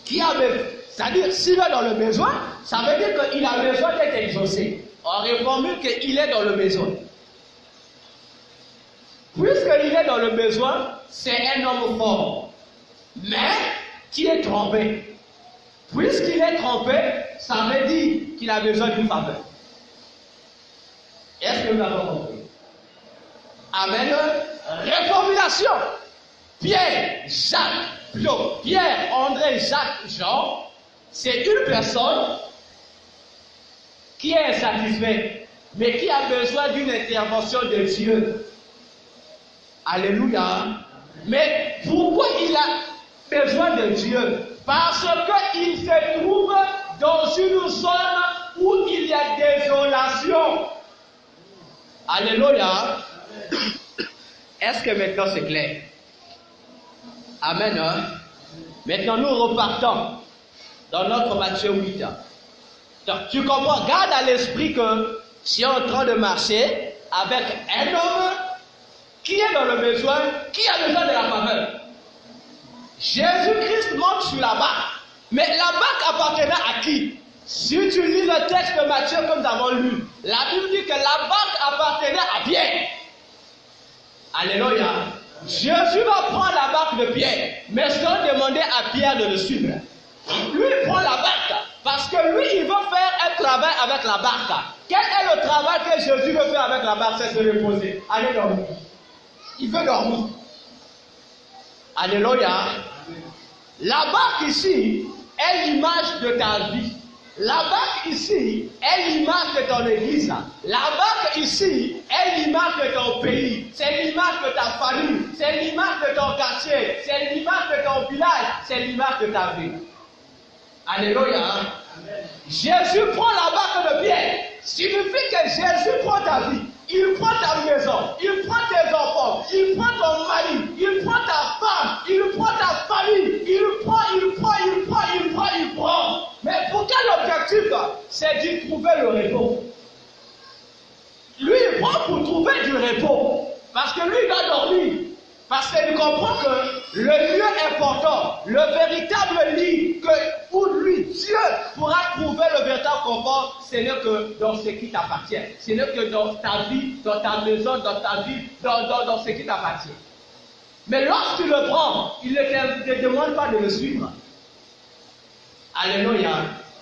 Qui a besoin, c'est-à-dire, s'il est dans le besoin, ça veut dire qu'il a besoin d'être exaucé. On reformule qu'il est dans le besoin. Puisqu'il est dans le besoin, c'est un homme fort, mais qui est trompé. Puisqu'il est trompé, ça veut dire qu'il a besoin d'une faveur. Est-ce que nous avons compris? Amen. Reformulation. Pierre, Jacques, Pierre, André, Jacques, Jean, c'est une personne qui est insatisfaite, mais qui a besoin d'une intervention de Dieu. Alléluia. Mais pourquoi il a besoin de Dieu? Parce qu'il se trouve dans une zone où il y a désolation. Alléluia. Est-ce que maintenant c'est clair? Amen. Hein? Maintenant nous repartons. dans notre Matthieu 8. Donc, tu comprends, garde à l'esprit que si on est en train de marcher avec un homme qui est dans le besoin, qui a besoin de la faveur. Jésus-Christ monte sur la barque. Mais la barque appartenait à qui? Si tu lis le texte de Matthieu comme nous avons lu, la Bible dit que la barque appartenait à Pierre. Alléluia. Jésus va prendre la barque de Pierre, mais sans demander à Pierre de le suivre. Lui, il prend la barque parce que lui, il veut faire un travail avec la barque. Quel est le travail que Jésus veut faire avec la barque? C'est se reposer. Aller dormir. Il veut dormir. Alléluia. La barque ici est l'image de ta vie. La barque ici est l'image de ton église. La barque ici est l'image de ton pays. C'est l'image de ta famille. C'est l'image de ton quartier. C'est l'image de ton village. C'est l'image de ta vie. Alléluia. Jésus prend la barque de Pierre. Signifie que Jésus prend ta vie. Il prend ta maison, il prend tes enfants, il prend ton mari, il prend ta femme, il prend ta famille, il prend. Mais pour quel objectif? C'est d'y trouver le repos. Lui, il prend pour trouver du repos. Parce que lui, il doit dormir. Parce qu'il comprend que le lieu important, le véritable lit où lui, Dieu, pourra trouver le véritable confort, ce n'est que dans ce qui t'appartient. Ce n'est que dans ta vie, dans ta maison, dans ta vie, dans ce qui t'appartient. Mais lorsque tu le prends, il ne te demande pas de le suivre. Alléluia.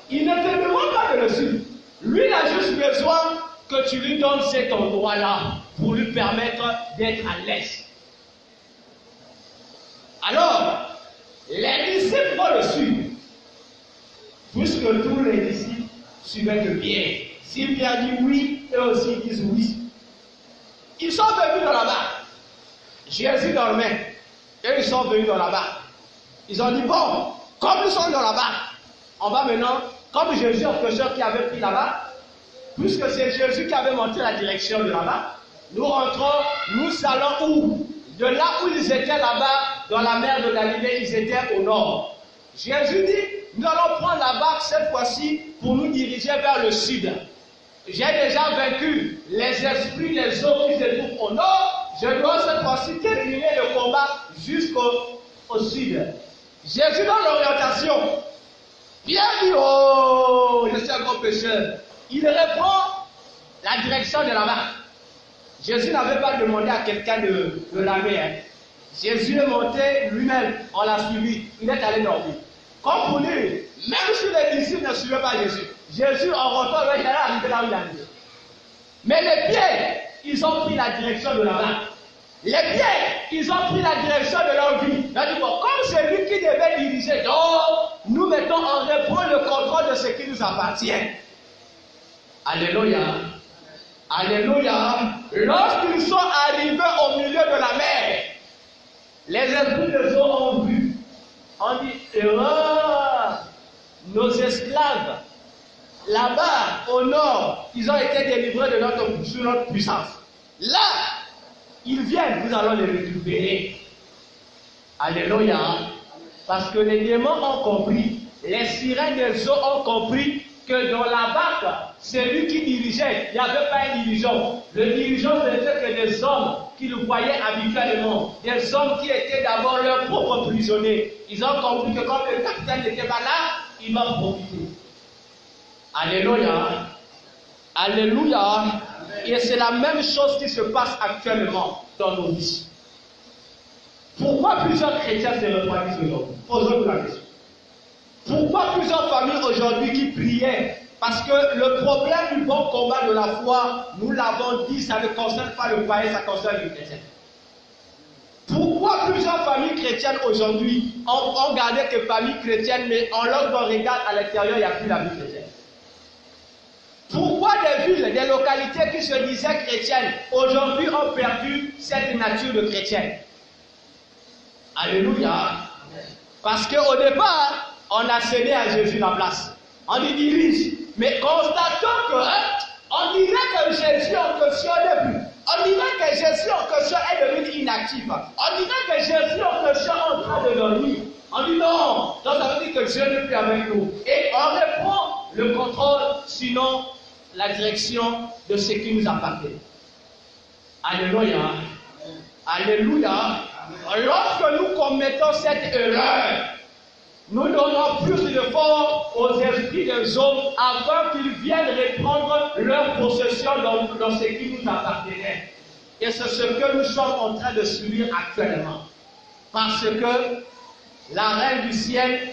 Il ne te demande pas de le suivre. Lui, il a juste besoin que tu lui donnes cet endroit-là pour lui permettre d'être à l'aise. Alors, les disciples vont le suivre. Puisque tous les disciples suivaient de Pierre. Si Pierre dit oui, eux aussi disent oui. Ils sont venus dans la barque. Jésus dormait. Et ils sont venus dans la barque. Ils ont dit, bon, comme nous sommes dans la barque, on va maintenant, comme Jésus, un pêcheur qui avait pris la barque, puisque c'est Jésus qui avait montré la direction de la barque, nous rentrons, nous allons où? De là où ils étaient là-bas, dans la mer de Galilée, ils étaient au nord. Jésus dit, nous allons prendre la barque cette fois-ci pour nous diriger vers le sud. J'ai déjà vaincu les esprits, les eaux qui se trouvent au nord. Je dois cette fois-ci terminer le combat jusqu'au sud. Jésus donne l'orientation. Pierre dit, oh, je suis un grand pécheur. Il reprend la direction de la barque. Jésus n'avait pas demandé à quelqu'un de l'amener. Hein. Jésus est monté lui-même, on l'a suivi, il est allé dormir. Comme pour lui, même si les disciples ne suivaient pas Jésus, Jésus en rentrant, il allait arriver là où il arrivait. Mais les pieds, ils ont pris la direction de la barque. Les pieds, ils ont pris la direction de leur vie. Dit, bon, comme c'est lui qui devait diriger, donc nous mettons en reprend le contrôle de ce qui nous appartient. Alléluia. Alléluia. Lorsqu'ils sont arrivés au milieu de la mer, les esprits de eau ont vu. On dit, erreur, nos esclaves, là-bas, au nord, ils ont été délivrés de notre puissance. Là, ils viennent, nous allons les récupérer. Alléluia. Parce que les démons ont compris, les sirènes des eaux ont compris que dans la barque, c'est lui qui dirigeait. Il n'y avait pas un dirigeant. Le dirigeant, c'était que des hommes qui le voyaient habituellement. Des hommes qui étaient d'abord leurs propres prisonniers. Ils ont compris que comme le capitaine n'était pas là, ils m'ont profité. Alléluia. Alléluia. Et c'est la même chose qui se passe actuellement dans nos vies. Pourquoi plusieurs chrétiens se refroidissent aujourd'hui? Posons-nous la question. Pourquoi plusieurs familles aujourd'hui qui priaient? Parce que le problème du bon combat de la foi, nous l'avons dit, ça ne concerne pas le païen, ça concerne les chrétiens. Pourquoi plusieurs familles chrétiennes aujourd'hui ont gardé que familles chrétiennes, mais en leur regarde à l'extérieur, il n'y a plus la vie chrétienne? Pourquoi des villes, des localités qui se disaient chrétiennes, aujourd'hui ont perdu cette nature de chrétienne? Alléluia. Parce qu'au départ, on a cédé à Jésus la place. On y dirige. Mais constatons que, on dirait que Jésus en question n'est plus. On dirait que Jésus en question est devenu inactif. On dirait que Jésus en question est en train de dormir. On dit non, donc ça veut dire que Dieu n'est plus avec nous. Et on reprend le contrôle, sinon la direction de ce qui nous appartient. Alléluia. Alléluia. Lorsque nous commettons cette erreur, nous donnons plus de force aux esprits des hommes afin qu'ils viennent reprendre leur possession dans ce qui nous appartenait. Et c'est ce que nous sommes en train de subir actuellement. Parce que la reine du ciel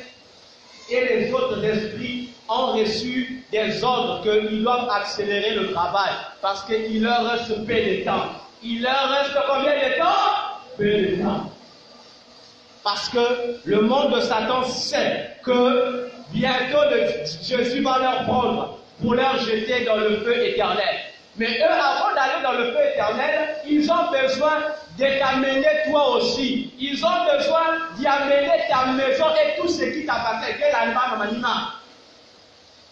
et les autres esprits ont reçu des ordres qu'ils doivent accélérer le travail. Parce qu'il leur reste peu de temps. Il leur reste combien de temps? Peu de temps. Parce que le monde de Satan sait que bientôt Jésus va leur prendre pour leur jeter dans le feu éternel. Mais eux, avant d'aller dans le feu éternel, ils ont besoin de t'amener toi aussi. Ils ont besoin d'y amener ta maison et tout ce qui t'appartient.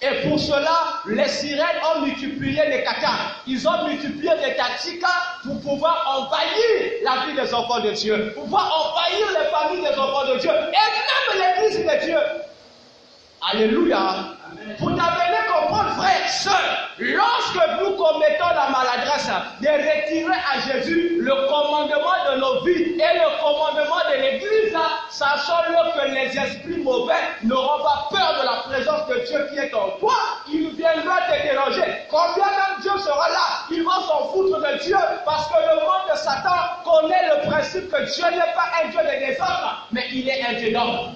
Et pour cela, les sirènes ont multiplié les katas. Ils ont multiplié les tactiques pour pouvoir envahir la vie des enfants de Dieu, pour pouvoir envahir les familles des enfants de Dieu, et même l'église de Dieu. Alléluia. Pour t'amener comprendre, frère, sœur, lorsque nous commettons la maladresse de retirer à Jésus le commandement de nos vies et le commandement de l'église, sachant-le que les esprits mauvais n'auront pas peur de la présence de Dieu qui est en toi, il viendra te déranger. Combien même Dieu sera là, ils vont s'en foutre de Dieu, parce que le monde de Satan connaît le principe que Dieu n'est pas un Dieu de désordre, mais il est un Dieu d'ordre.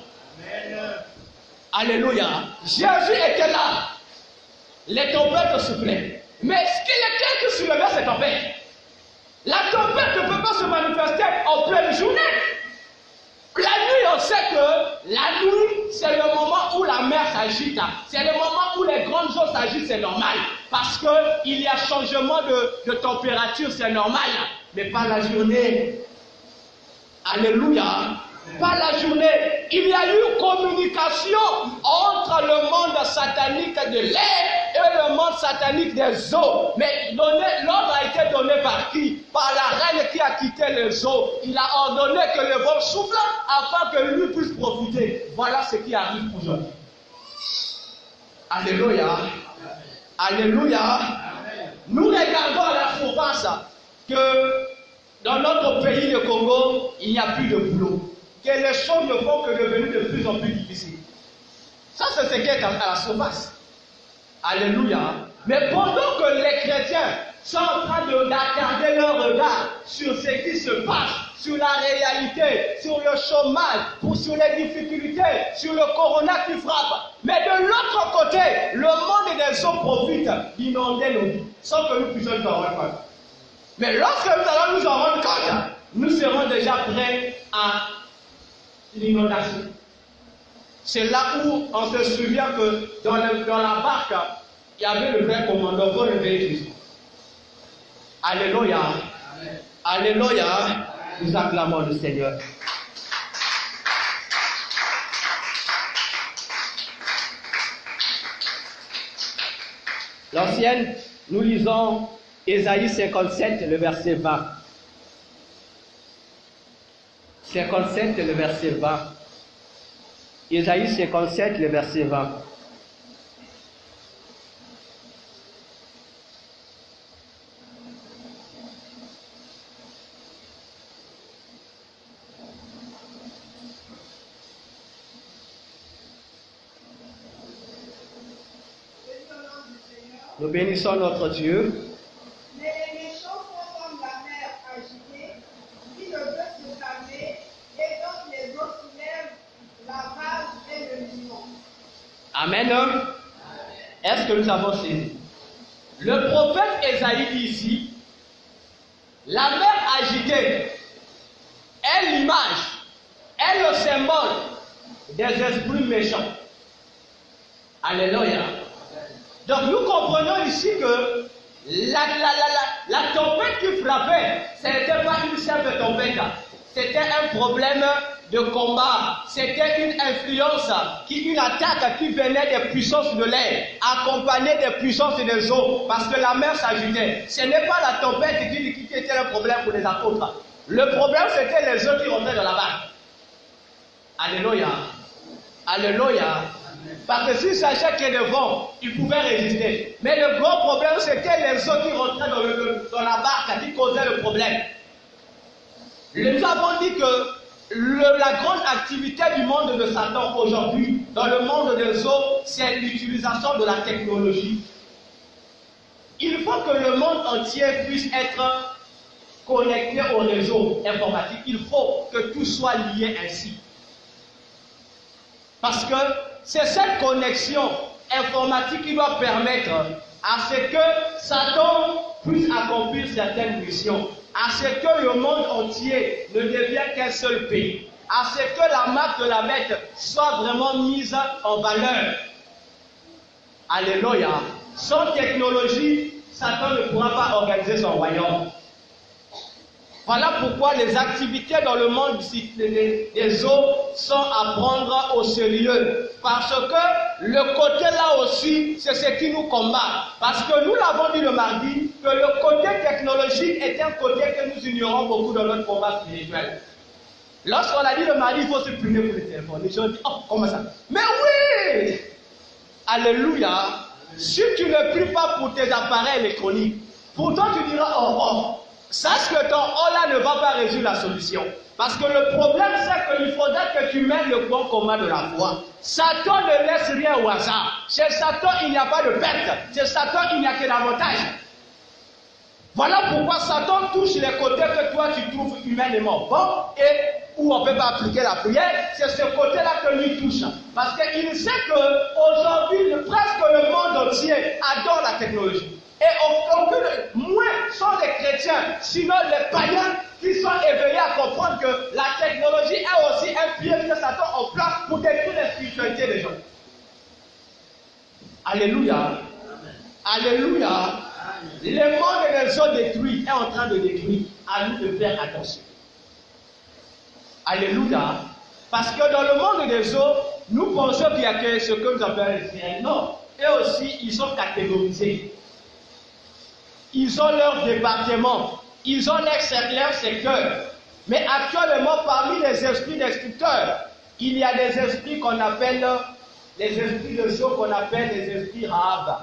Alléluia. Jésus était là. Les tempêtes soufflaient. Mais ce qu'il était qui soulevait ces tempêtes. La tempête ne peut pas se manifester en pleine journée. La nuit, on sait que la nuit, c'est le moment où la mer s'agite. C'est le moment où les grandes eaux s'agitent, c'est normal. Parce qu'il y a changement de température, c'est normal. Mais pas la journée. Alléluia. Pas la journée. Il y a eu communication entre le monde satanique de l'air et le monde satanique des eaux. Mais l'ordre a été donné par qui? Par la reine qui a quitté les eaux. Il a ordonné que le vent souffle afin que lui puisse profiter. Voilà ce qui arrive aujourd'hui. Alléluia. Alléluia. Nous regardons à la surface que dans notre pays, le Congo, il n'y a plus de boulot. Que les choses ne font que devenir de plus en plus difficiles. Ça, c'est ce qui est à la surface. Alléluia. Mais pendant que les chrétiens sont en train d'attarder leur regard sur ce qui se passe, sur la réalité, sur le chômage, sur les difficultés, sur le corona qui frappe. Mais de l'autre côté, le monde des hommes profite d'inonder nos vies, sans que nous puissions nous en rendre compte. Mais lorsque nous allons nous en rendre compte, nous serons déjà prêts à l'inondation. C'est là où on se souvient que dans la barque, il y avait le vrai commandant pour réveiller Jésus. Alléluia. Amen. Alléluia. Nous acclamons le Seigneur. L'ancienne, nous lisons Ésaïe 57, le verset 20. 57, le verset 20. Ésaïe 57, le verset 20. Nous bénissons notre Dieu. Mais les méchants sont comme la mer agitée, qui ne veut se calmer, et dont les eaux soulèvent la rage et le mouvement. Amen. Est-ce que nous avons saisi? Le prophète Ésaïe dit ici, la mer agitée est l'image, est le symbole des esprits méchants. Alléluia. Donc nous comprenons ici que la tempête qui frappait, ce n'était pas une simple tempête. C'était un problème de combat. C'était une influence, une attaque qui venait des puissances de l'air, accompagnée des puissances des eaux, parce que la mer s'agitait. Ce n'est pas la tempête qui était le problème pour les apôtres. Le problème, c'était les eaux qui rentraient dans la barque. Alléluia. Alléluia. Parce que s'il sachait qu'il y a des vents, il pouvait résister. Mais le gros problème, c'était les eaux qui rentraient dans la barque qui causaient le problème. Nous avons dit que la grande activité du monde de Satan aujourd'hui, dans le monde des eaux, c'est l'utilisation de la technologie. Il faut que le monde entier puisse être connecté au réseau informatique. Il faut que tout soit lié ainsi. Parce que c'est cette connexion informatique qui doit permettre à ce que Satan puisse accomplir certaines missions, à ce que le monde entier ne devienne qu'un seul pays, à ce que la marque de la bête soit vraiment mise en valeur. Alléluia. Sans technologie, Satan ne pourra pas organiser son royaume. Voilà pourquoi les activités dans le monde des eaux sont à prendre au sérieux. Parce que le côté là aussi, c'est ce qui nous combat. Parce que nous l'avons dit le mardi, que le côté technologique est un côté que nous ignorons beaucoup dans notre combat spirituel. Lorsqu'on a dit le mardi, il faut se prier pour le téléphone. Les gens disent, oh, comment ça? Mais oui! Alléluia! Si tu ne pries pas pour tes appareils électroniques, pourtant tu diras, oh, oh. Sache que ton oh là ne va pas résoudre la solution. Parce que le problème, c'est qu'il faudrait que tu mènes le bon combat de la foi. Satan ne laisse rien au hasard. Chez Satan, il n'y a pas de perte. Chez Satan, il n'y a que d'avantage. Voilà pourquoi Satan touche les côtés que toi tu trouves humainement bons et où on ne peut pas appliquer la prière. C'est ce côté-là que lui touche. Parce qu'il sait qu'aujourd'hui, presque le monde entier adore la technologie. Et moins sont les chrétiens, sinon les païens qui sont éveillés à comprendre que la technologie est aussi un piège que Satan en place pour détruire la spiritualité des gens. Alléluia. Alléluia. Le monde des eaux détruit est en train de détruire. À nous de faire attention. Alléluia. Parce que dans le monde des eaux, nous pensons qu'il y a que ce que nous appelons les sirènes. Non. Eux aussi, ils sont catégorisés. Ils ont leur département, ils ont leur secteur. Mais actuellement, parmi les esprits destructeurs, il y a des esprits qu'on appelle, les esprits de Job qu'on appelle les esprits Rahab.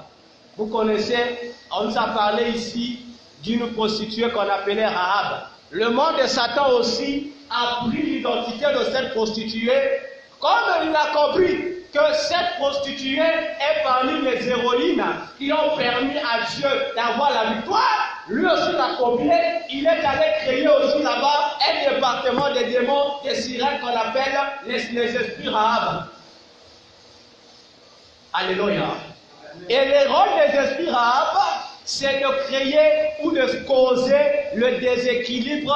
Vous connaissez, on nous a parlé ici d'une prostituée qu'on appelait Rahab. Le monde de Satan aussi a pris l'identité de cette prostituée, comme il a compris que cette prostituée est parmi les héroïnes qui ont permis à Dieu d'avoir la victoire. Lui aussi l'a copié. Il est allé créer aussi là-bas un département des démons, des sirènes qu'on appelle les esprits Rahab. Alléluia. Et le rôle des esprits Rahab, c'est de créer ou de causer le déséquilibre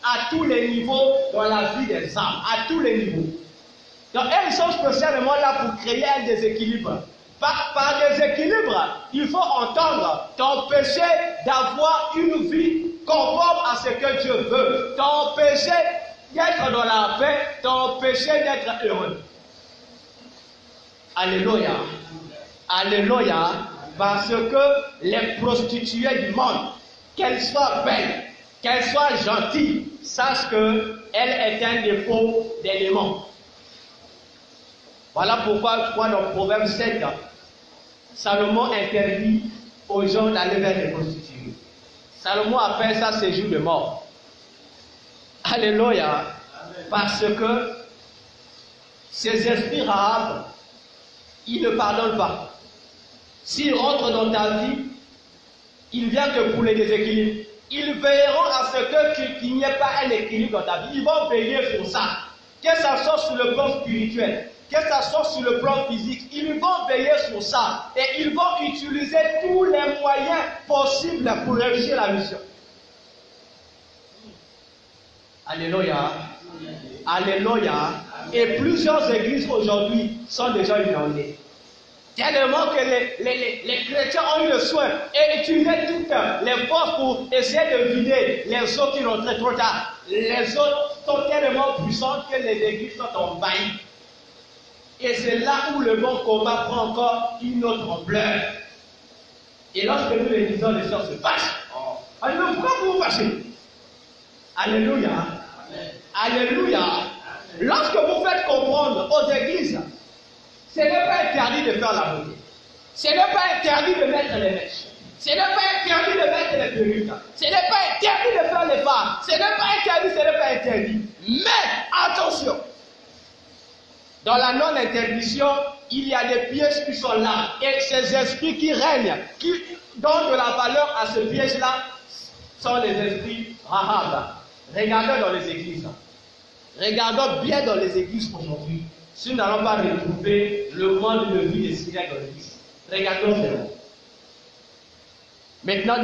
à tous les niveaux dans la vie des âmes, à tous les niveaux. Donc, ils sont spécialement là pour créer un déséquilibre. Par déséquilibre, il faut entendre t'empêcher d'avoir une vie conforme à ce que Dieu veut, t'empêcher d'être dans la paix, t'empêcher d'être heureux. Alléluia. Alléluia. Parce que les prostituées du monde, qu'elles soient belles, qu'elles soient gentilles, sachent qu'elles est un dépôt d'éléments. Voilà pourquoi je crois dans Proverbe 7, Salomon interdit aux gens d'aller vers les prostituées. Salomon appelle ça séjour de mort. Alléluia. Parce que ces esprits Rahab, ils ne pardonnent pas. S'ils rentrent dans ta vie, ils ne viennent que pour les déséquilibres. Ils veilleront à ce qu'il n'y ait pas un équilibre dans ta vie. Ils vont veiller sur ça. Que ça soit sur le plan spirituel, que ça soit sur le plan physique, ils vont veiller sur ça. Et ils vont utiliser tous les moyens possibles pour réussir la mission. Alléluia. Alléluia. Et plusieurs églises aujourd'hui sont déjà inondées. Tellement que les chrétiens ont eu le soin et utilisé toutes les forces pour essayer de vider les eaux qui rentraient trop tard. Les eaux sont tellement puissantes que les églises sont envahies. Et c'est là où le bon combat prend encore une autre ampleur. Et lorsque nous les disons, les sœurs se fâchent. Alors pourquoi vous vous fâchez? Alléluia. Alléluia. Lorsque vous faites comprendre aux églises, ce n'est pas interdit de faire la beauté. Ce n'est pas interdit de mettre les mèches. Ce n'est pas interdit de mettre les perruques. Ce n'est pas interdit de faire les femmes. Ce n'est pas interdit, ce n'est pas interdit. Mais attention, dans la non-interdiction, il y a des pièges qui sont là. Et ces esprits qui règnent, qui donnent de la valeur à ce piège-là, sont les esprits rahab. Regardons dans les églises. Regardons bien dans les églises aujourd'hui. Si nous n'allons pas retrouver le monde de vie des Syriens dans l'église. Regardons cela. Maintenant,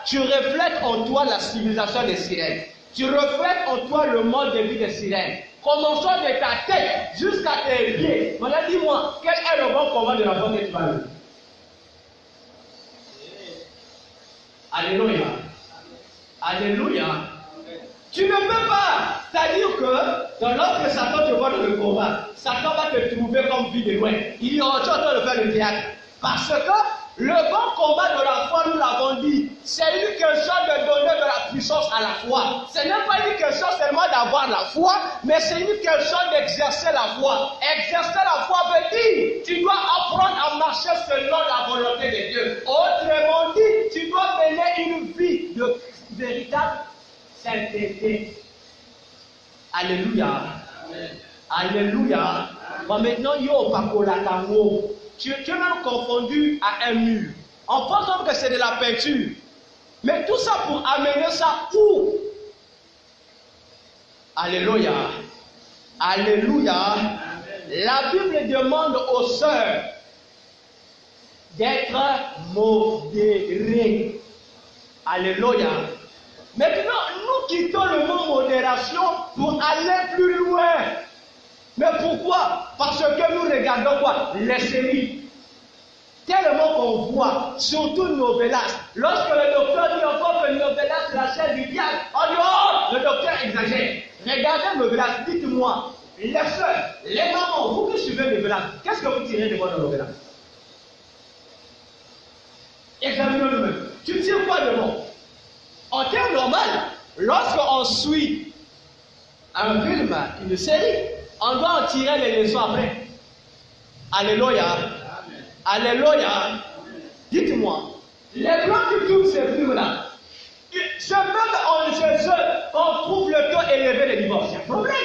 tu reflètes en toi la civilisation des Syriens. Tu reflètes en toi le mode de vie des Syriens. Commençons de ta tête jusqu'à tes pieds. Maintenant, dis-moi, quel est le bon combat de la foi que tu vas lever? Alléluia. Alléluia. Tu ne peux pas. C'est-à-dire que lorsque Satan te voit dans le combat, Satan va te trouver comme vie de loin. Il y aura tu en train de faire le théâtre. Parce que le bon combat de la foi, nous l'avons dit, c'est une question de donner de la puissance à la foi. Ce n'est pas une question seulement d'avoir la foi, mais c'est une question d'exercer la foi. Exercer la foi veut dire, tu dois apprendre à marcher selon la volonté de Dieu. Autrement dit, tu dois mener une vie de véritable sainteté. Alléluia. Amen. Alléluia. Bon, maintenant, tu es même confondu à un mur. On pense que c'est de la peinture. Mais tout ça pour amener ça où? Alléluia. Alléluia. Amen. La Bible demande aux sœurs d'être modérées. Alléluia. Maintenant, nous quittons le mot modération pour aller plus loin. Mais pourquoi? Parce que nous regardons quoi? Les séries. Tellement qu'on voit, surtout Novelas. Lorsque le docteur dit encore que Novelas c'est la chaîne du diable, on dit oh, le docteur exagère. Regardez Novelas, dites-moi, les soeurs, les mamans, vous qui suivez Novelas, qu'est-ce que vous tirez de moi dans Novelas? Examinons nous-mêmes. Tu tires quoi de bon? En termes normal, lorsqu'on suit un film, une série, on doit en tirer les leçons après. Alléluia. Amen. Alléluia. Amen. Dites-moi, les blancs qui tournent ces films-là, c'est même chez eux qu'on trouve le taux élevé de divorce. Il y a un problème.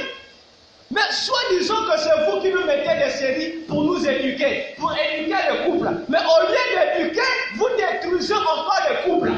Mais soi-disant que c'est vous qui nous mettez des séries pour nous éduquer, pour éduquer le couple. Mais au lieu d'éduquer, vous détruisez encore le couple.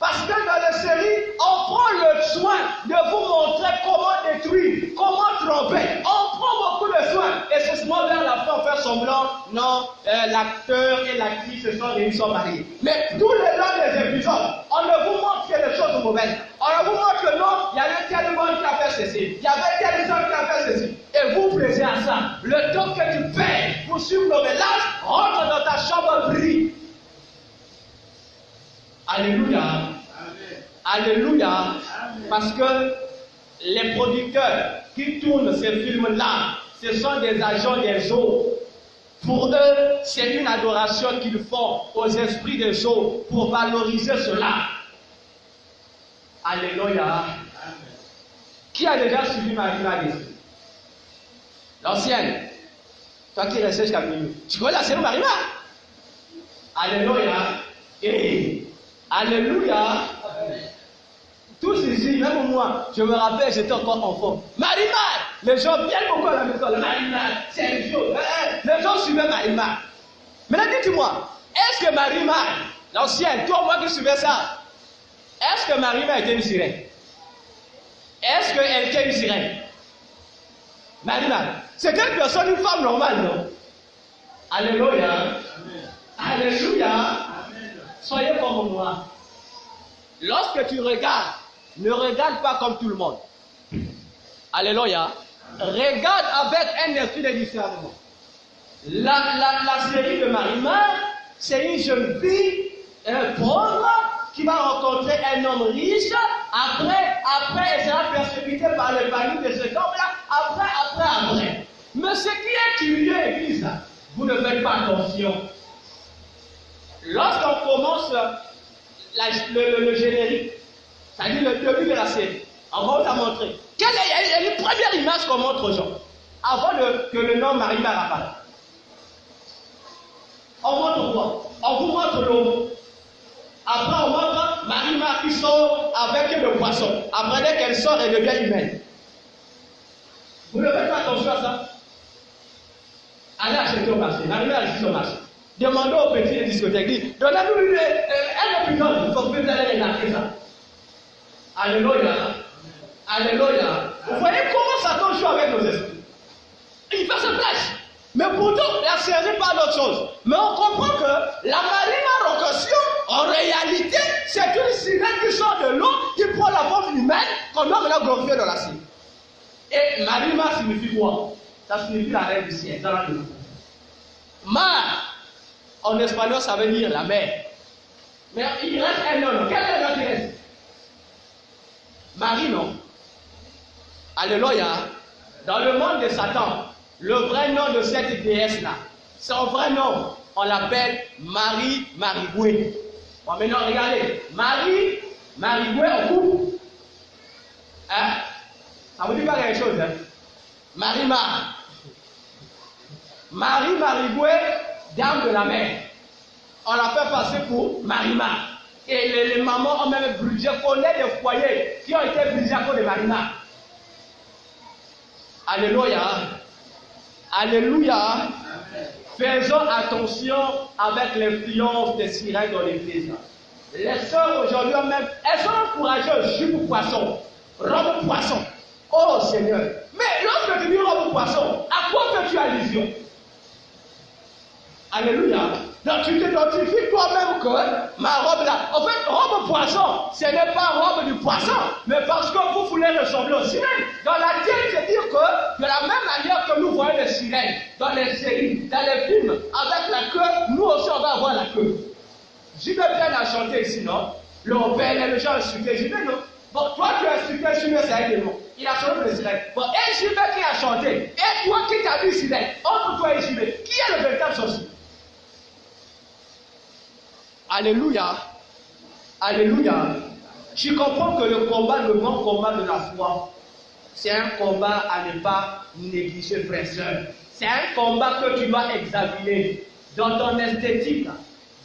Parce que dans les séries, on prend le soin de vous montrer comment détruire, comment tromper. On prend beaucoup de soin. Et c'est seulement vers la fin, on fait semblant, non, l'acteur et l'actrice se sont réunis, sont mariés. Mais tous les long des épisodes, on ne vous montre que les choses mauvaises. On ne vous montre que non, il y avait tel monde qui a fait ceci, il y avait tel homme qui a fait ceci. Et vous plaisez à ça. Le temps que tu payes pour suivre nos mélanges, rentre dans ta chambre, brille. Alléluia. Amen. Alléluia. Amen. Parce que les producteurs qui tournent ces films-là, ce sont des agents des eaux. Pour eux, c'est une adoration qu'ils font aux esprits des eaux pour valoriser cela. Alléluia. Amen. Qui a déjà suivi Marie ici? L'ancienne. Toi qui restes jusqu'à minuit. Tu connais la série Marie? Alléluia. Et alléluia. Amen. Tous ici, même moi, je me rappelle, j'étais encore enfant. Marimar, les gens viennent beaucoup à la maison. Marimar, c'est un jour. Les gens suivaient Marimar. Maintenant, dites-moi, est-ce que Marimar, l'ancienne, toi, moi qui suivais ça, est-ce que Marimar était une sirène? Est-ce qu'elle était une sirène? Marimar, c'était une personne, une femme normale, non? Alléluia. Amen. Alléluia. Amen. Soyez comme moi. Lorsque tu regardes, ne regarde pas comme tout le monde. Alléluia. Regarde avec un esprit de discernement. La série de Marimar, c'est une jeune fille, pauvre, qui va rencontrer un homme riche. Après, elle sera persécutée par les familles de cet homme-là. Après. Mais ce qui est curieux, église, vous ne faites pas attention. Lorsqu'on commence le générique, c'est-à-dire le début de la série, on va vous la montrer. Quelle est une première image qu'on montre aux gens avant que le nom Marie-Mère apparaisse? On montre quoi? On vous montre l'eau. Après, on montre Marie-Mère qui sort avec le poisson. Après, dès qu'elle sort, elle devient humaine. Vous ne faites pas attention à ça? Allez acheter au marché. Marie-Mère est juste au marché. Demandez aux petits des discothèques. Donnez-nous un opinion. Il faut que vous allez regarder ça. Alléluia. Alléluia. Vous voyez comment Satan joue avec nos esprits? Il fait ce flash. Mais pourtant, la série parle d'autre chose. Mais on comprend que la Marie-Mère en question, en réalité, c'est une sirène qui sort de l'eau, qui prend la forme humaine, qu'on doit maintenant gonfler dans la cire. Et Marie-Mère signifie quoi? Ça signifie la reine du ciel. Mar, en espagnol, ça veut dire la mer. Mais il reste un nom. Quel est le nom qui reste? Marie, non? Alléluia. Dans le monde de Satan, le vrai nom de cette déesse-là, son vrai nom, on l'appelle Marie Marigoué. Bon, maintenant, regardez. Marie Marigoué en couple. Hein? Ça vous dit pas quelque chose, hein? Marie-Mar. Marie Marigoué, dame de la mer. On l'a fait passer pour Marie-Mar. Et les mamans ont même brisé, connaît des foyers qui ont été brisés à cause de Marie-Mar. Alléluia. Alléluia. Faisons attention avec l'influence des sirènes dans l'église. Les sœurs aujourd'hui même, elles sont courageuses, jupe poisson, robe poisson. Oh Seigneur. Mais lorsque tu dis robe poisson, à quoi fais-tu allusion? Alléluia. Donc tu t'identifies toi-même que ma robe là. En fait, robe poisson, ce n'est pas robe du poisson, mais parce que vous voulez ressembler aux sirènes. Dans la tête, c'est dire que de la même manière que nous voyons les sirènes dans les séries, dans les films, avec la queue, nous aussi on va avoir la queue. J'y vais bien à chanter ici, non? Le père, les gens insultés, j'y vais non? Bon, toi tu as insulté, j'y vais, c'est un démon. Il a chanté les sirènes. Bon, et j'y vais qui a chanté. Et toi qui t'as vu sirène, entre toi et j'y vais, qui est le véritable sorcier? Alléluia. Alléluia. Tu comprends que le combat, le grand combat de la foi, c'est un combat à ne pas négliger, frère, sœur. C'est un combat que tu dois examiner dans ton esthétique,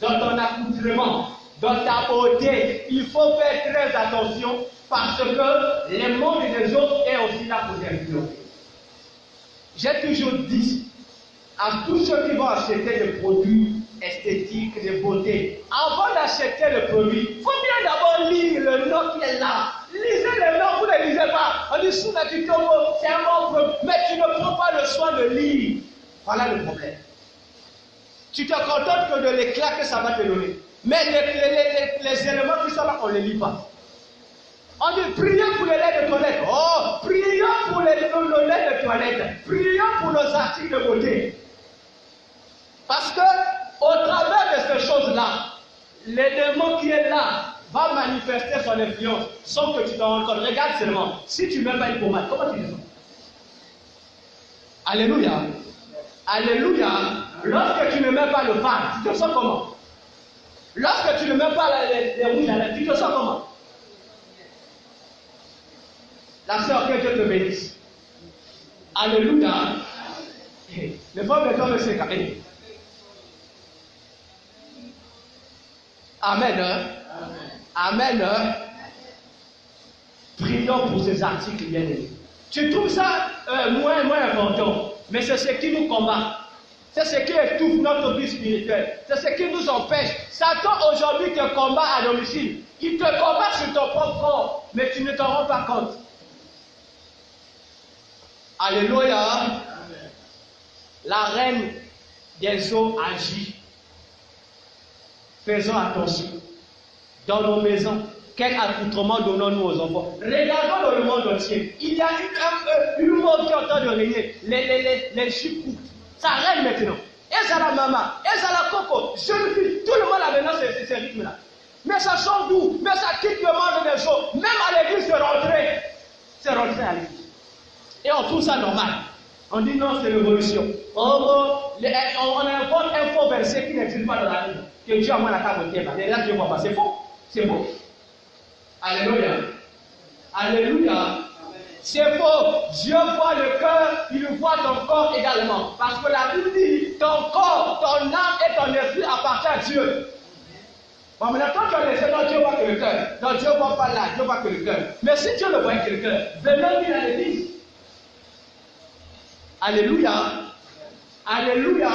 dans ton accoutrement, dans ta beauté. Il faut faire très attention parce que les mondes des autres est aussi là pour t'influencer. J'ai toujours dit à tous ceux qui vont acheter des produits esthétiques, de beauté, avant d'acheter le produit, il faut bien d'abord lire le nom qui est là. Lisez le nom, vous ne lisez pas. On dit sous la tutomo, c'est un mot, mais tu ne prends pas le soin de lire. Voilà le problème. Tu te contentes que de l'éclat que ça va te donner. Mais les éléments qui sont là, on ne les lit pas. On dit prions pour les laits de toilette. Oh, prions pour le lait de toilette. Prions pour nos articles de beauté. Parce que au travers de ces choses-là, l'élément qui est là va manifester son influence sans que tu t'en rendes compte. Regarde seulement, si tu ne mets pas une pommade, comment tu le sens? Alléluia. Alléluia. Lorsque tu ne mets pas le fard, tu te sens comment? Lorsque tu ne mets pas les rouges à lèvres, tu te sens comment? La sœur, que Dieu te bénisse. Alléluia. Les femmes, les hommes, c'est carré. Amen. Amen. Prions pour ces articles bien-aimés. Tu trouves ça moins important, mais c'est ce qui nous combat. C'est ce qui étouffe notre vie spirituelle. C'est ce qui nous empêche. Satan aujourd'hui te combat à domicile. Il te combat sur ton propre corps, mais tu ne t'en rends pas compte. Alléluia. La reine des eaux agit. Faisons attention. Dans nos maisons, quel accoutrement donnons-nous aux enfants? Regardons dans le monde entier. Il y a une mode qui est en train de régner. Les jupes courtes. Ça règne maintenant. Et ça la maman, et ça la coco, jeune fille, tout le monde a maintenant ces rythmes-là. Mais ça sort d'où? Mais ça quitte le monde des choses. Même à l'église, c'est rentré. C'est rentré à l'église. Et on trouve ça normal. On dit non, c'est l'évolution. On invente un faux verset qui n'existe pas dans la Bible. Que Dieu a moins la table de terre. Et là, Dieu ne voit pas. C'est faux. C'est faux. Alléluia. Alléluia. C'est faux. Dieu voit le cœur, il voit ton corps également. Parce que la Bible dit, ton corps, ton âme et ton esprit appartiennent à Dieu. Bon, maintenant, quand tu as laissé, non, Dieu voit que le cœur. Non, Dieu ne voit pas là, Dieu voit que le cœur. Mais si Dieu ne voit que le cœur, venons dire à l'église. Alléluia. Alléluia.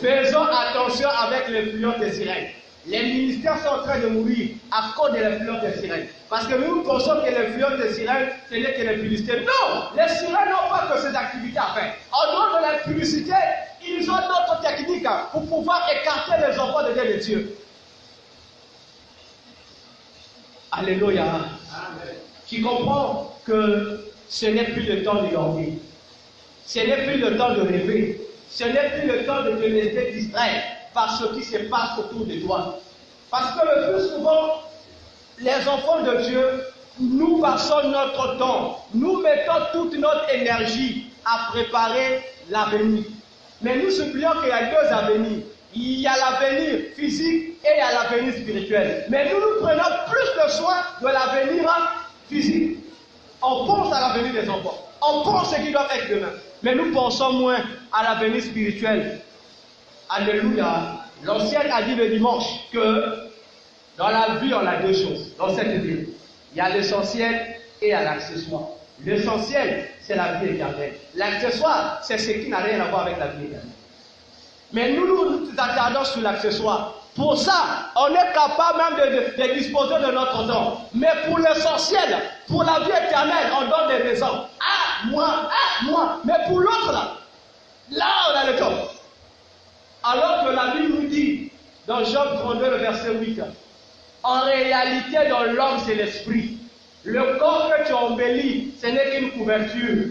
Faisons attention avec l'influence des sirènes. Les ministères sont en train de mourir à cause de l'influence des sirènes. Parce que nous pensons que l'influence des sirènes, ce n'est que les publicités. Non, les sirènes n'ont pas que ces activités à faire. En dehors de la publicité, ils ont d'autres techniques pour pouvoir écarter les enfants de Dieu. Alléluia. Amen. Tu comprends que ce n'est plus le temps de dormir. Ce n'est plus le temps de rêver. Ce n'est plus le temps de te laisser distraire par ce qui se passe autour de toi. Parce que le plus souvent, les enfants de Dieu, nous passons notre temps, nous mettons toute notre énergie à préparer l'avenir. Mais nous oublions qu'il y a deux avenirs. Il y a l'avenir physique et il y a l'avenir spirituel. Mais nous prenons plus de soin de l'avenir physique. On pense à l'avenir des enfants. On pense à ce qui doit être demain. Mais nous pensons moins à l'avenir spirituel. Alléluia. L'ancien a dit le dimanche que dans la vie, on a deux choses. Dans cette vie, il y a l'essentiel et il y a l'accessoire. L'essentiel, c'est la vie éternelle. L'accessoire, c'est ce qui n'a rien à voir avec la vie éternelle. Mais nous nous attardons sur l'accessoire. Pour ça, on est capable même de disposer de notre temps. Mais pour l'essentiel, pour la vie éternelle, on donne des raisons. Ah, moi. Mais pour l'autre, là, on a le temps. Alors que la Bible nous dit, dans Job 32, le verset 8, en réalité, dans l'homme, c'est l'esprit. Le corps que tu embellis, ce n'est qu'une couverture.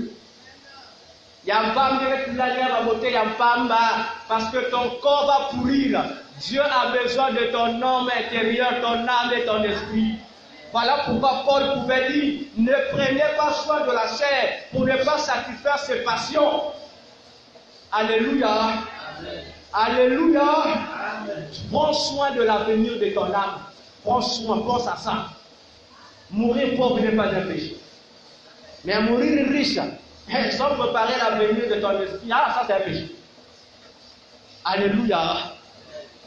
Parce que ton corps va pourrir. Dieu a besoin de ton homme intérieur, ton âme et ton esprit. Voilà pourquoi Paul pouvait dire, ne prenez pas soin de la chair pour ne pas satisfaire ses passions. Alléluia. Amen. Alléluia. Amen. Prends soin de l'avenir de ton âme. Prends soin, pense à ça. Mourir pauvre n'est pas un péché. Mais mourir riche, sans préparer l'avenir de ton esprit, ça c'est un péché. Alléluia.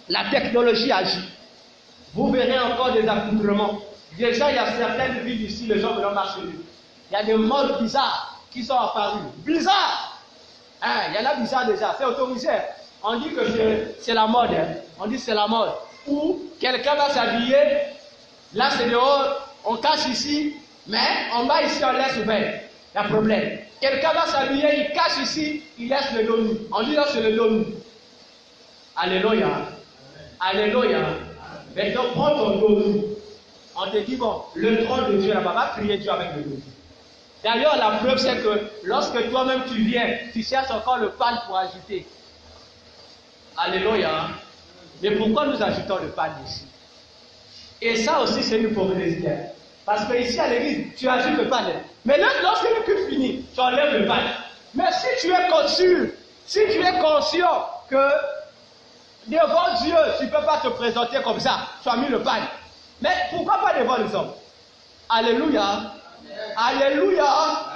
La technologie agit. Vous verrez encore des accoutrements. Déjà, il y a certaines villes ici, les gens veulent marcher. Il y a des modes bizarres qui sont apparus. Bizarres! Il y en a bizarres déjà, c'est autorisé. On dit que c'est la mode. On dit que c'est la mode. Ou quelqu'un va s'habiller, là c'est dehors, on cache ici, mais en bas ici on laisse ouvert. Il y a problème. Quelqu'un va s'habiller, il cache ici, il laisse le dos nu. On dit là c'est le dos nu. Alléluia. Alléluia. Maintenant prends ton dos nu. On te dit bon, le trône de Dieu là-bas, va prier Dieu avec le dos. D'ailleurs la preuve c'est que lorsque toi-même tu viens, tu cherches encore le pan pour ajouter. Alléluia. Mais pourquoi nous ajoutons le pan ici? Et ça aussi c'est une hypocrisie. Parce que ici à l'église, tu ajoutes le pan. Mais là, lorsque le culte finit, tu enlèves le pan. Mais si tu es conscient que devant Dieu, tu ne peux pas te présenter comme ça, tu as mis le pan. Mais pourquoi pas devant les hommes? Alléluia. Alléluia.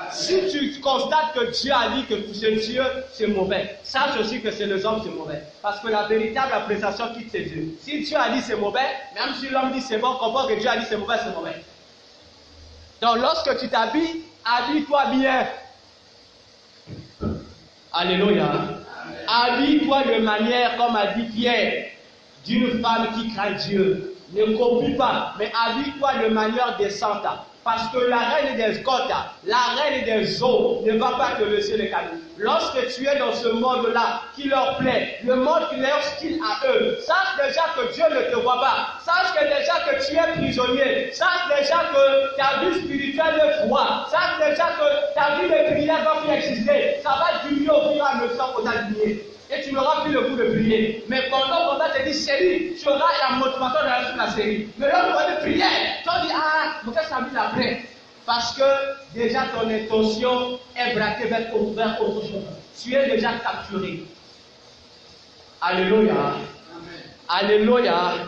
Si tu constates que Dieu a dit que toucher Dieu, c'est mauvais, sache aussi que c'est les hommes, c'est mauvais. Parce que la véritable appréciation quitte c'est Dieu. Si Dieu a dit c'est mauvais, même si l'homme dit c'est bon, comprends que Dieu a dit c'est mauvais, c'est mauvais. Donc lorsque tu t'habilles, habille-toi bien. Alléluia. Habille-toi de manière, comme a dit Pierre, d'une femme qui craint Dieu. Ne copie pas, mais habille-toi de manière décente. Parce que la reine des côtes, la reine des eaux ne va pas te laisser le cadeau. Lorsque tu es dans ce monde-là qui leur plaît, le monde qui leur style à eux, sache déjà que Dieu ne te voit pas. Sache que déjà que tu es prisonnier. Sache déjà que ta vie spirituelle est froide. Sache déjà que ta vie de prière va plus exister. Ça va diminuer au fur et à mesure qu'on t'a diminué. Et tu n'auras plus le goût de prier. Mais pendant qu'on va te dire série, tu auras la motivation de la sur la série. Mais là, on va te prier. Tu vas dire, mon frère, ça vient après. Parce que déjà ton intention est braquée vers autre chose. Tu es déjà capturé. Alléluia. Amen. Alléluia. Amen.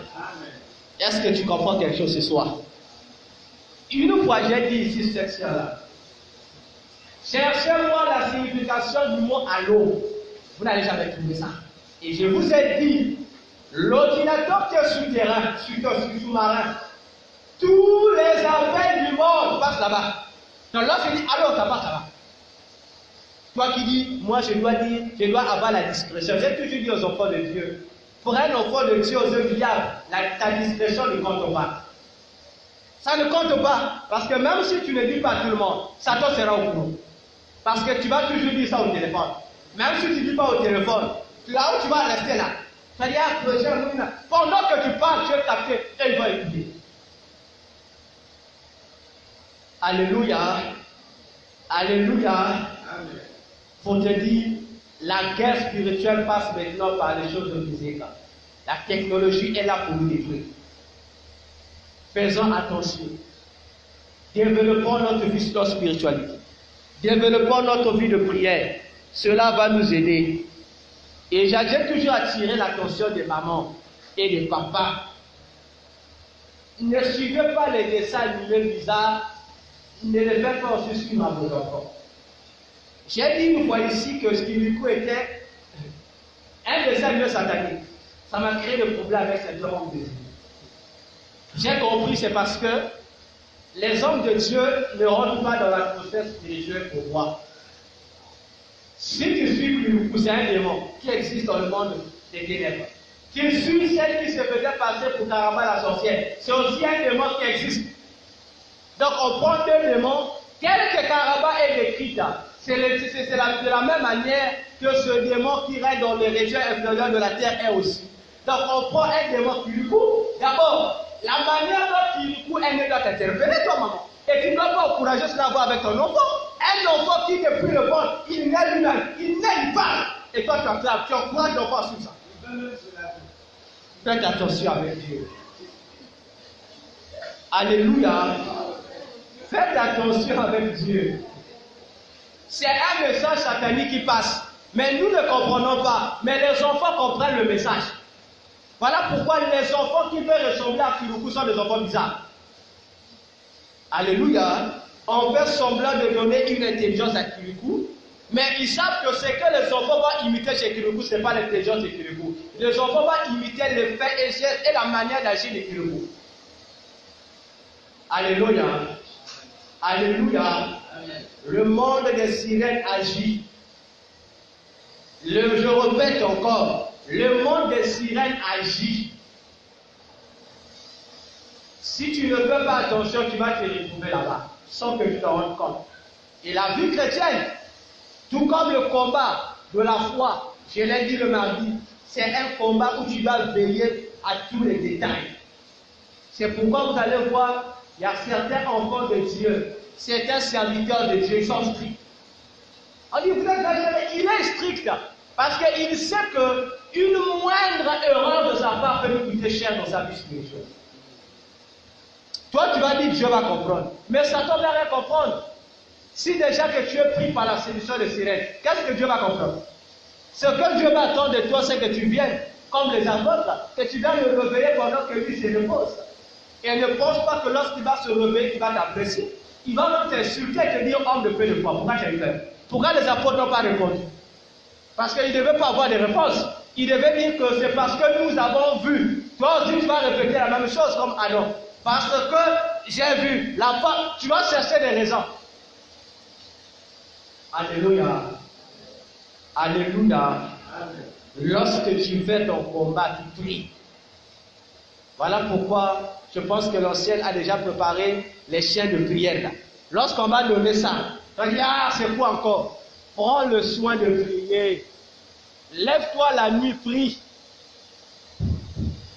Est-ce que tu comprends quelque chose ce soir? Une fois, j'ai dit ici cette là Cherchez-moi la signification du mot allô. Vous n'allez jamais trouver ça. Et je vous ai dit, l'ordinateur qui est souterrain, sous-marin, tous les appels du monde passent là-bas. Donc lorsque je dis allô, ça passe là-bas. Toi qui dis, moi je dois avoir la discrétion. J'ai toujours dit aux enfants de Dieu, pour un enfant de Dieu aux yeux du diable, ta discrétion ne compte pas. Ça ne compte pas. Parce que même si tu ne dis pas à tout le monde, Satan sera au courant. Parce que tu vas toujours dire ça au téléphone. Même si tu ne dis pas au téléphone, là où tu vas rester là. Tu vas dire, pendant que tu parles, tu es capté et il va écouter. Alléluia. Alléluia. Amen. Pour te dire, la guerre spirituelle passe maintenant par les choses physiques. La technologie est là pour nous détruire. Faisons attention. Développons notre vie de spiritualité. Développons notre vie de prière. Cela va nous aider. Et j'ai toujours attiré l'attention des mamans et des papas. Ne suivez pas les dessins animés bizarres. Ne les faites pas aussi suivre à vos enfants. J'ai dit une fois ici que Skirikou était un dessin animé satanique. Ça m'a créé des problèmes avec cet homme de Dieu. J'ai compris, c'est parce que les hommes de Dieu ne rentrent pas dans l'atmosphère spirituelle pour voir. Si tu suis Skirikou, c'est un démon qui existe dans le monde des ténèbres. Tu suis celle qui se faisait passer pour Karaba la sorcière. C'est aussi un démon qui existe. Donc on prend deux démons, tel que Karaba est décrite. C'est de la même manière que ce démon qui règne dans les régions inférieures de la terre est aussi. Donc on prend un démon Kirikou. D'abord, la manière dont Kirikou est né doit t'interpeller, toi maman. Et tu ne dois pas encourager cela à voir avec ton enfant. Un enfant qui depuis le ventre, il naît lui-même, il parle. Et toi tu encourages l'enfant à suivre ça. Faites attention avec Dieu. Alléluia. Faites attention avec Dieu. C'est un message satanique qui passe. Mais nous ne comprenons pas. Mais les enfants comprennent le message. Voilà pourquoi les enfants qui veulent ressembler à Kirikou sont des enfants bizarres. Alléluia. On fait semblant de donner une intelligence à Kirikou. Mais ils savent que ce que les enfants vont imiter chez Kirikou, ce n'est pas l'intelligence de Kirikou. Les enfants vont imiter les faits et gestes et la manière d'agir de Kirikou. Alléluia. Alléluia. Le monde des sirènes agit. Je répète encore, le monde des sirènes agit. Si tu ne fais pas attention, tu vas te retrouver là-bas, sans que tu t'en rendes compte. Et la vie chrétienne, tout comme le combat de la foi, je l'ai dit le mardi, c'est un combat où tu dois veiller à tous les détails. C'est pourquoi vous allez voir, il y a certains enfants de Dieu, certains serviteurs de Dieu, ils sont stricts. On dit, vous êtes exagéré, il est strict, parce qu'il sait qu'une moindre erreur de sa part peut lui coûter cher dans sa vie spirituelle. Toi, tu vas dire, Dieu va comprendre. Mais Satan ne va rien comprendre. Si déjà que tu es pris par la séduction des sirènes, qu'est-ce que Dieu va comprendre? Ce que Dieu va attendre de toi, c'est que tu viennes, comme les apôtres, que tu viennes le réveiller pendant que lui se repose. Et ne pense pas que lorsqu'il va se réveiller, il va t'apprécier. Il va même t'insulter et te dire, homme de peu de foi, pourquoi tu as eu peur? Pourquoi les apôtres n'ont pas répondu? Parce qu'ils ne devaient pas avoir de réponse. Ils devaient dire que c'est parce que nous avons vu. Toi aussi, tu vas répéter la même chose comme Adam. Parce que j'ai vu la femme, tu vas chercher des raisons. Alléluia. Alléluia. Lorsque tu fais ton combat, tu pries. Voilà pourquoi je pense que l'ancien a déjà préparé les chiens de prière là. Lorsqu'on va donner ça, on va dire, ah, c'est quoi encore? Prends le soin de prier. Lève-toi la nuit, prie.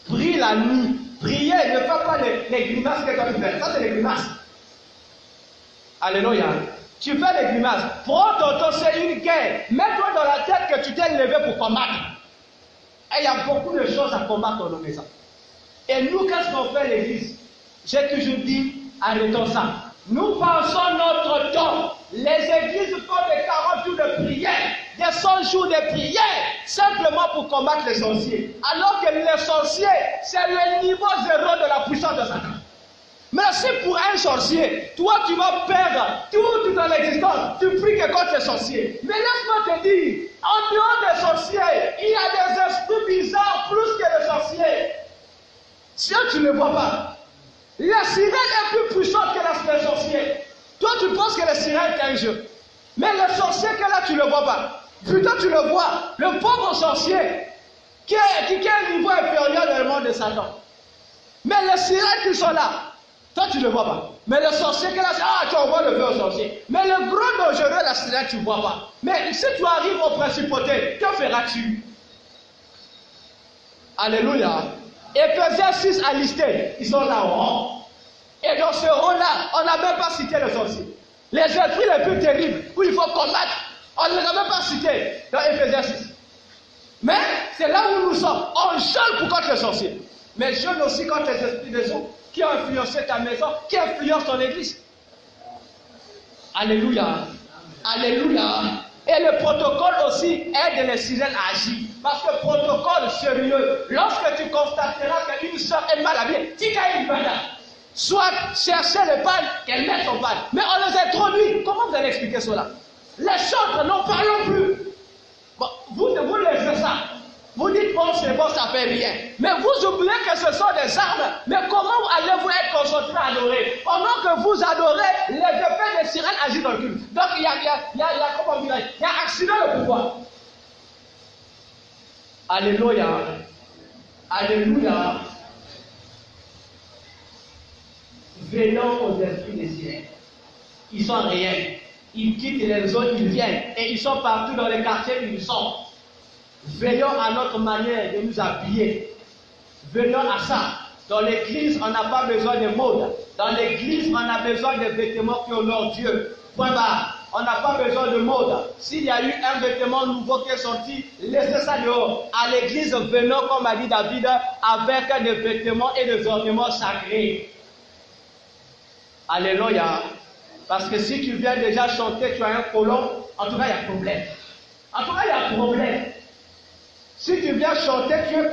Prie la nuit. Priez, ne fais pas les grimaces que tu fais. Ça, c'est les grimaces. Alléluia. Tu fais des grimaces. Prends ton temps, c'est une guerre. Mets-toi dans la tête que tu t'es levé pour combattre. Et il y a beaucoup de choses à combattre dans nos maisons. Et nous, qu'est-ce qu'on fait à l'église? J'ai toujours dit, arrêtons ça. Nous passons notre temps. Les églises font des 40 jours de prière, des 100 jours de prière, simplement pour combattre les sorciers. Alors que les sorciers, c'est le niveau zéro de la puissance de Satan. Mais si pour un sorcier, toi tu vas perdre toute ton existence, tu pries que contre les sorciers. Mais laisse-moi te dire, en dehors des sorciers, il y a des esprits bizarres plus que les sorciers. Si tu ne le vois pas, la sirène est plus puissante que les sorciers. Toi tu penses que la sirène est un jeu. Mais le sorcier que là tu ne le vois pas. Plutôt tu le vois, le pauvre sorcier qui est à un niveau inférieur dans le monde de Satan. Mais les sirènes qui sont là, toi tu ne le vois pas. Mais le sorcier que là, tu envoies le feu au sorcier. Mais le gros dangereux, la sirène, tu ne vois pas. Mais si tu arrives au principauté, que feras-tu? Alléluia. Éphésiens 6 a listé, ils sont là-haut. Et dans ce rôle-là, on n'a même pas cité le sorcier. Les esprits les plus terribles, où il faut combattre, on ne les a même pas cités dans Éphésiens 6. Mais c'est là où nous sommes. On jeûne pour contre les sorciers. Mais jeûne aussi contre les esprits des eaux qui ont influencé ta maison, qui influencent ton église. Alléluia. Alléluia. Et le protocole aussi aide les sirènes à agir. Parce que protocole sérieux, lorsque tu constateras qu'une soeur est mal habillée, tu as une bada. Soit chercher le panne, qu'elle mette son panne. Mais on les introduit. Comment vous allez expliquer cela? Les chantres, n'en parlons plus. Bon, vous laissez ça. Vous dites, bon, c'est bon, ça fait rien. Mais vous oubliez que ce sont des armes. Mais comment allez-vous être concentré à adorer? Pendant que vous adorez, les effets des sirènes agissent dans le culte. Donc, il y a accident de pouvoir. Alléluia. Alléluia. Venons aux esprits des sirènes. Ils sont réels. Ils quittent les zones, ils viennent. Et ils sont partout dans les quartiers où ils sont. Veillons à notre manière de nous habiller. Venons à ça. Dans l'église, on n'a pas besoin de mode. Dans l'église, on a besoin de vêtements qui honorent Dieu. Point barre. On n'a pas besoin de mode. S'il y a eu un vêtement nouveau qui est sorti, laissez ça dehors. À l'église, venons, comme a dit David, avec des vêtements et des ornements sacrés. Alléluia. Parce que si tu viens déjà chanter, tu as un colon, en tout cas, il y a problème. En tout cas, il y a problème. Si tu viens chanter, tu es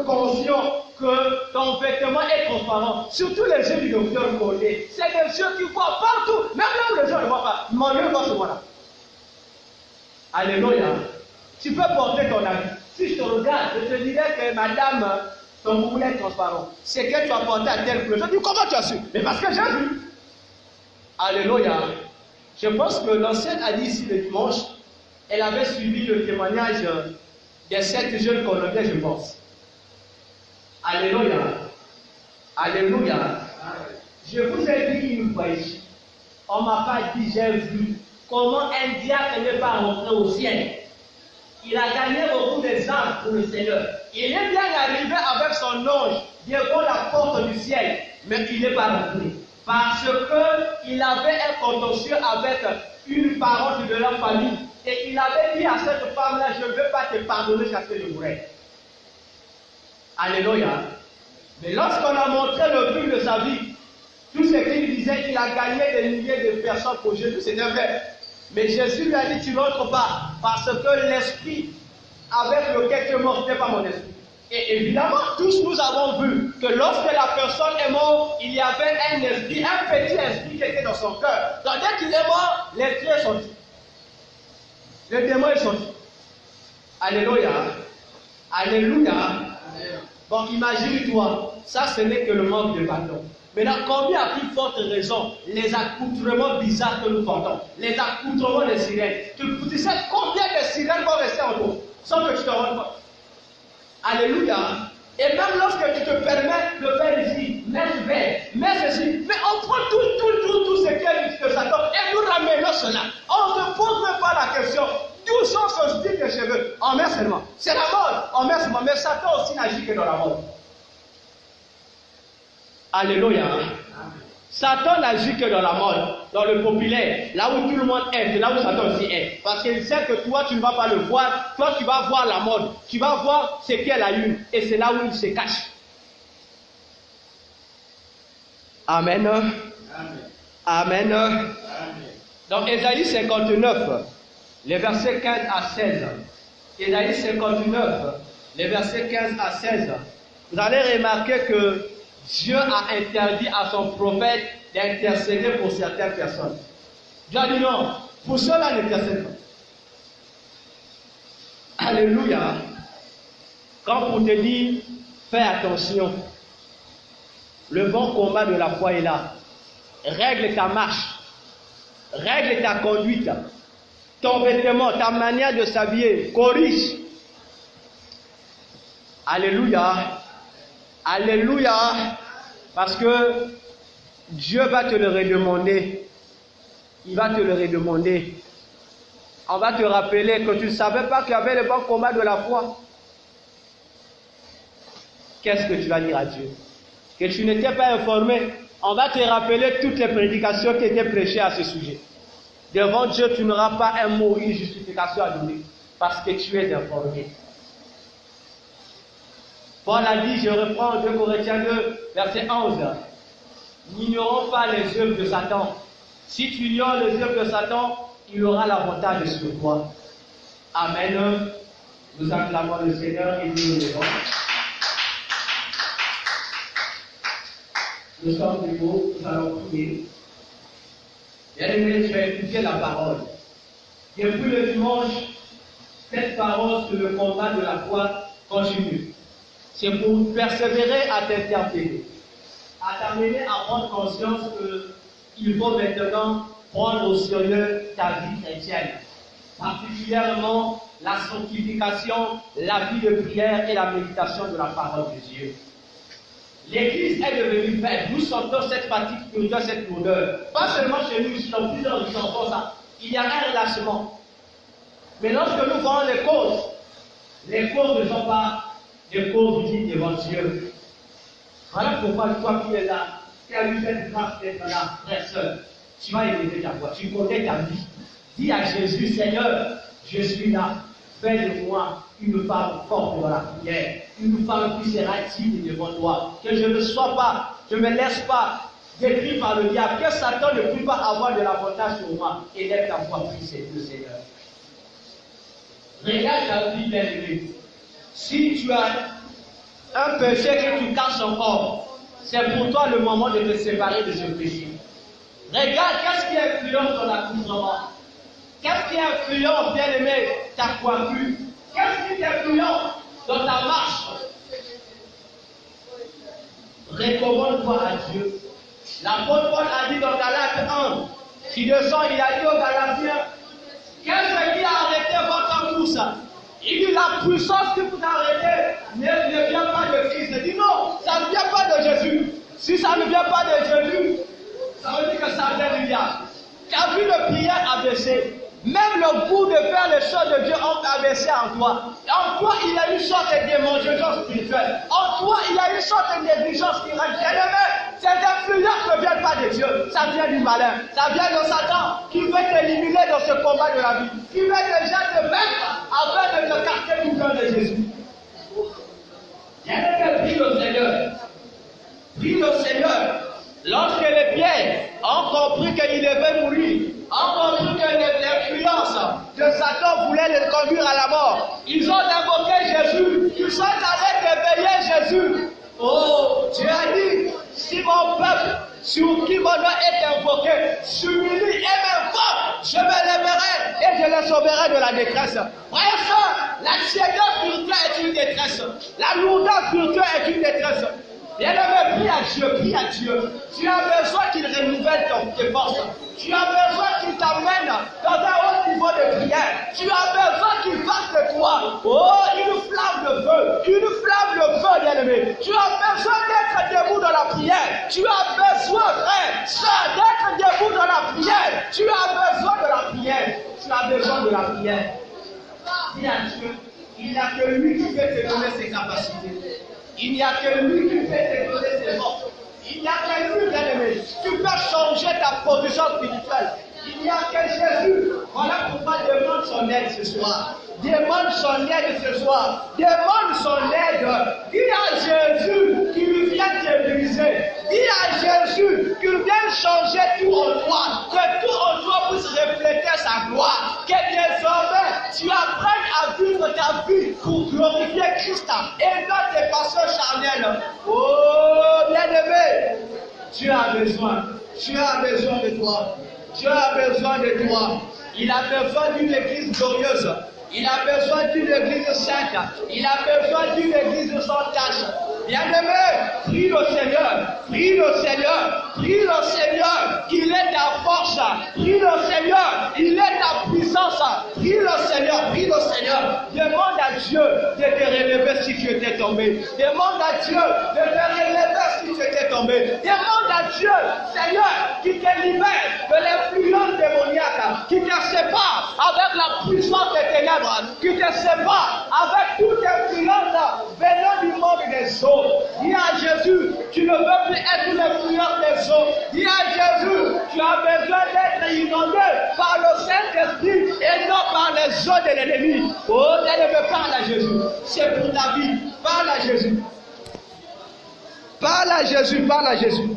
conscient que ton vêtement est transparent. Surtout les yeux du docteur collé. C'est des yeux qui voient partout. Même là où les gens ne voient pas. Mon Dieu voit ce moment-là. Alléluia. Tu peux porter ton habit. Si je te regarde, je te dirais que madame, ton boulet est transparent. C'est que tu as porté à tel couleur. Je dis, comment tu as su? Mais parce que j'ai vu. Alléluia. Je pense que l'ancienne a dit ici le dimanche, elle avait suivi le témoignage des 7 jeunes Colombiens, je pense. Alléluia. Alléluia. Je vous ai dit une fois ici, on ne m'a pas dit, j'ai vu comment un diable n'est pas rentré au ciel. Il a gagné beaucoup d'armes pour le Seigneur. Il est bien arrivé avec son ange devant la porte du ciel, mais il n'est pas rentré. Parce qu'il avait un contentieux avec une parente de la famille. Et il avait dit à cette femme-là, je ne veux pas te pardonner jusqu'à ce que je mourrai. Alléluia. Mais lorsqu'on a montré le film de sa vie, tout ce qu'il disait, il a gagné des milliers de personnes pour Jésus, c'était vrai. Mais Jésus lui a dit, tu n'entres pas, parce que l'esprit avec lequel tu es mort, ce n'est pas mon esprit. Et évidemment, tous nous avons vu que lorsque la personne est morte, il y avait un esprit, un petit esprit qui était dans son cœur. Donc dès qu'il est mort, l'esprit est sorti. Le démon est sorti. Alléluia. Alléluia. Bon, imagine-toi, ça ce n'est que le manque de pardon. Maintenant, combien à plus forte raison les accoutrements bizarres que nous portons, les accoutrements des sirènes. Tu sais combien de sirènes vont rester en toi sans que tu te rendes compte. Alléluia. Et même lorsque tu te permets de faire ici, mets ceci, mais on prend tout ce qui est de Satan et nous ramenons cela. On ne pose même pas la question d'où sont ce style de cheveux. On met seulement. C'est la mode. On met seulement. Mais Satan aussi n'agit que dans la mode. Alléluia. Satan n'agit que dans la mode, dans le populaire, là où tout le monde est, c'est là où Satan aussi est. Parce qu'il sait que toi, tu ne vas pas le voir, toi, tu vas voir la mode, tu vas voir ce qu'elle a eu, et c'est là où il se cache. Amen. Amen. Amen. Amen. Donc, Ésaïe 59, les versets 15 à 16. Ésaïe 59, les versets 15 à 16. Vous allez remarquer que Dieu a interdit à son prophète d'intercéder pour certaines personnes. Dieu a dit non, pour ceux-là, n'intercède pas. Alléluia. Quand on te dit, fais attention, le bon combat de la foi est là. Règle ta marche, règle ta conduite, ton vêtement, ta manière de s'habiller, corrige. Alléluia. Alléluia. Parce que Dieu va te le redemander. Il va te le redemander. On va te rappeler que tu ne savais pas qu'il y avait le bon combat de la foi. Qu'est-ce que tu vas dire à Dieu? Que tu n'étais pas informé. On va te rappeler toutes les prédications qui étaient prêchées à ce sujet. Devant Dieu, tu n'auras pas un mot, une justification à donner. Parce que tu es informé. Paul a dit, je reprends 2 Corinthiens 2, verset 11. N'ignorons pas les œuvres de Satan. Si tu ignores les œuvres de Satan, il aura l'avantage sur toi. Amen. Nous acclamons le Seigneur et nous le levons. Nous sommes debout, nous allons prier. Bien-aimé, tu as écouté la parole. Depuis le dimanche, cette parole sur le combat de la foi continue. C'est pour persévérer à t'interpeller, à t'amener à prendre conscience qu'il faut maintenant prendre au sérieux ta vie chrétienne, particulièrement la sanctification, la vie de prière et la méditation de la parole de Dieu. L'Église est devenue faible. Nous sentons cette fatigue spirituelle, cette lourdeur. Pas seulement chez nous, ici, dans plusieurs nous sentons ça. Il y a un relâchement. Mais lorsque nous voyons les causes ne sont pas des causes dignes devant Dieu. Voilà pourquoi toi qui es là, qui as eu cette grâce d'être là, frère, seul, tu vas élever ta voix. Tu connais ta vie. Dis à Jésus, Seigneur, je suis là. Fais de moi une femme forte dans la prière, une femme qui sera digne devant toi. Que je ne sois pas, je ne me laisse pas détruire par le diable, que Satan ne puisse pas avoir de l'avantage sur moi. Élève ta voix, prie Seigneur. Regarde ta vie, bien-aimée. Si tu as un péché que tu caches encore, c'est pour toi le moment de te séparer de ce péché. Regarde qu'est-ce qui influence ton accoutrement. Qu'est-ce qui influence, bien-aimé, ta coiffure? Qu'est-ce qui influence dans ta marche? Recommande-toi à Dieu. L'apôtre Paul a dit dans Galates 1, qui descend, il a dit aux Galatiens, qu'est-ce qui a arrêté votre course? Il dit la puissance que vous arrêtez ne vient pas de Christ. Il dit non, ça ne vient pas de Jésus. Si ça ne vient pas de Jésus, ça veut dire que ça vient du diable. Ta vie de prière a baissé. Même le goût de faire les choses de Dieu a baissé en toi. En toi, il y a une sorte de démangeance spirituelle. En toi, il y a une sorte de négligence spirituelle. Ces influences ne viennent pas de Dieu. Ça vient du malin. Ça vient de Satan qui veut t'éliminer dans ce combat de la vie. Qui veut déjà te mettre afin de te carter du cœur de Jésus. Bien-aimé, prie le Seigneur. Prie le Seigneur. Lorsque les Pierres ont compris qu'il devait mourir, ont compris que l'influence de Satan voulait les conduire à la mort, ils ont invoqué Jésus, ils sont allés réveiller Jésus. Oh, Dieu a dit, si mon peuple, sur qui mon nom est invoqué, s'humilie et m'invoque, je me lèverai et je les sauverai de la détresse. Frère et soeur, la tiédeur spirituelle est une détresse. La lourdeur spirituelle est une détresse. Bien-aimé, prie à Dieu. Tu as besoin qu'il renouvelle tes forces. Tu as besoin qu'il t'amène dans un haut niveau de prière. Tu as besoin qu'il fasse de toi, une flamme de feu, bien-aimé. Tu as besoin d'être debout dans la prière. Tu as besoin, frère, soeur, d'être debout dans la prière. Tu as besoin de la prière. Tu as besoin de la prière. Dis à Dieu, il n'y a que lui qui peut te donner ses capacités. Il n'y a que lui qui peut te donner ses forces. Il n'y a que lui, bien-aimé. Tu peux changer ta position spirituelle. Il n'y a que Jésus. Voilà pourquoi demande son aide ce soir. Demande son aide ce soir. Demande son aide. Dis à Jésus qu'il vienne te briser. Dis à Jésus qu'il vienne changer tout en toi. Que tout en toi puisse refléter sa gloire. Que désormais tu apprennes à vivre ta vie pour glorifier Christ et non tes passions charnelles. Oh, bien-aimé. Bien-aimé, Dieu a besoin. Dieu a besoin de toi. Dieu a besoin de toi. Il a besoin d'une église glorieuse. Il a besoin d'une église sainte. Il a besoin d'une église sans tache. Bien-aimé, prie le Seigneur. Prie le Seigneur. Prie le Seigneur. Il est ta force. Prie le Seigneur. Il est ta puissance. Prie le Seigneur. Prie le Seigneur. Demande à Dieu de te relever si tu étais tombé. Demande à Dieu de te relever si tu étais tombé. Demande à Dieu, Seigneur, qui te libère de l'influence démoniaque, qui te sépare avec la puissance des ténèbres, qui te sépare avec toute influence venant du monde des eaux. Dis à Jésus, tu ne veux plus être l'influence des eaux. Dis à Jésus, tu as besoin d'être inondé par le Saint-Esprit et non par les eaux de l'ennemi. Oh, bien-aimé, parle à Jésus. C'est pour ta vie. Parle à Jésus. Parle à Jésus, parle à Jésus.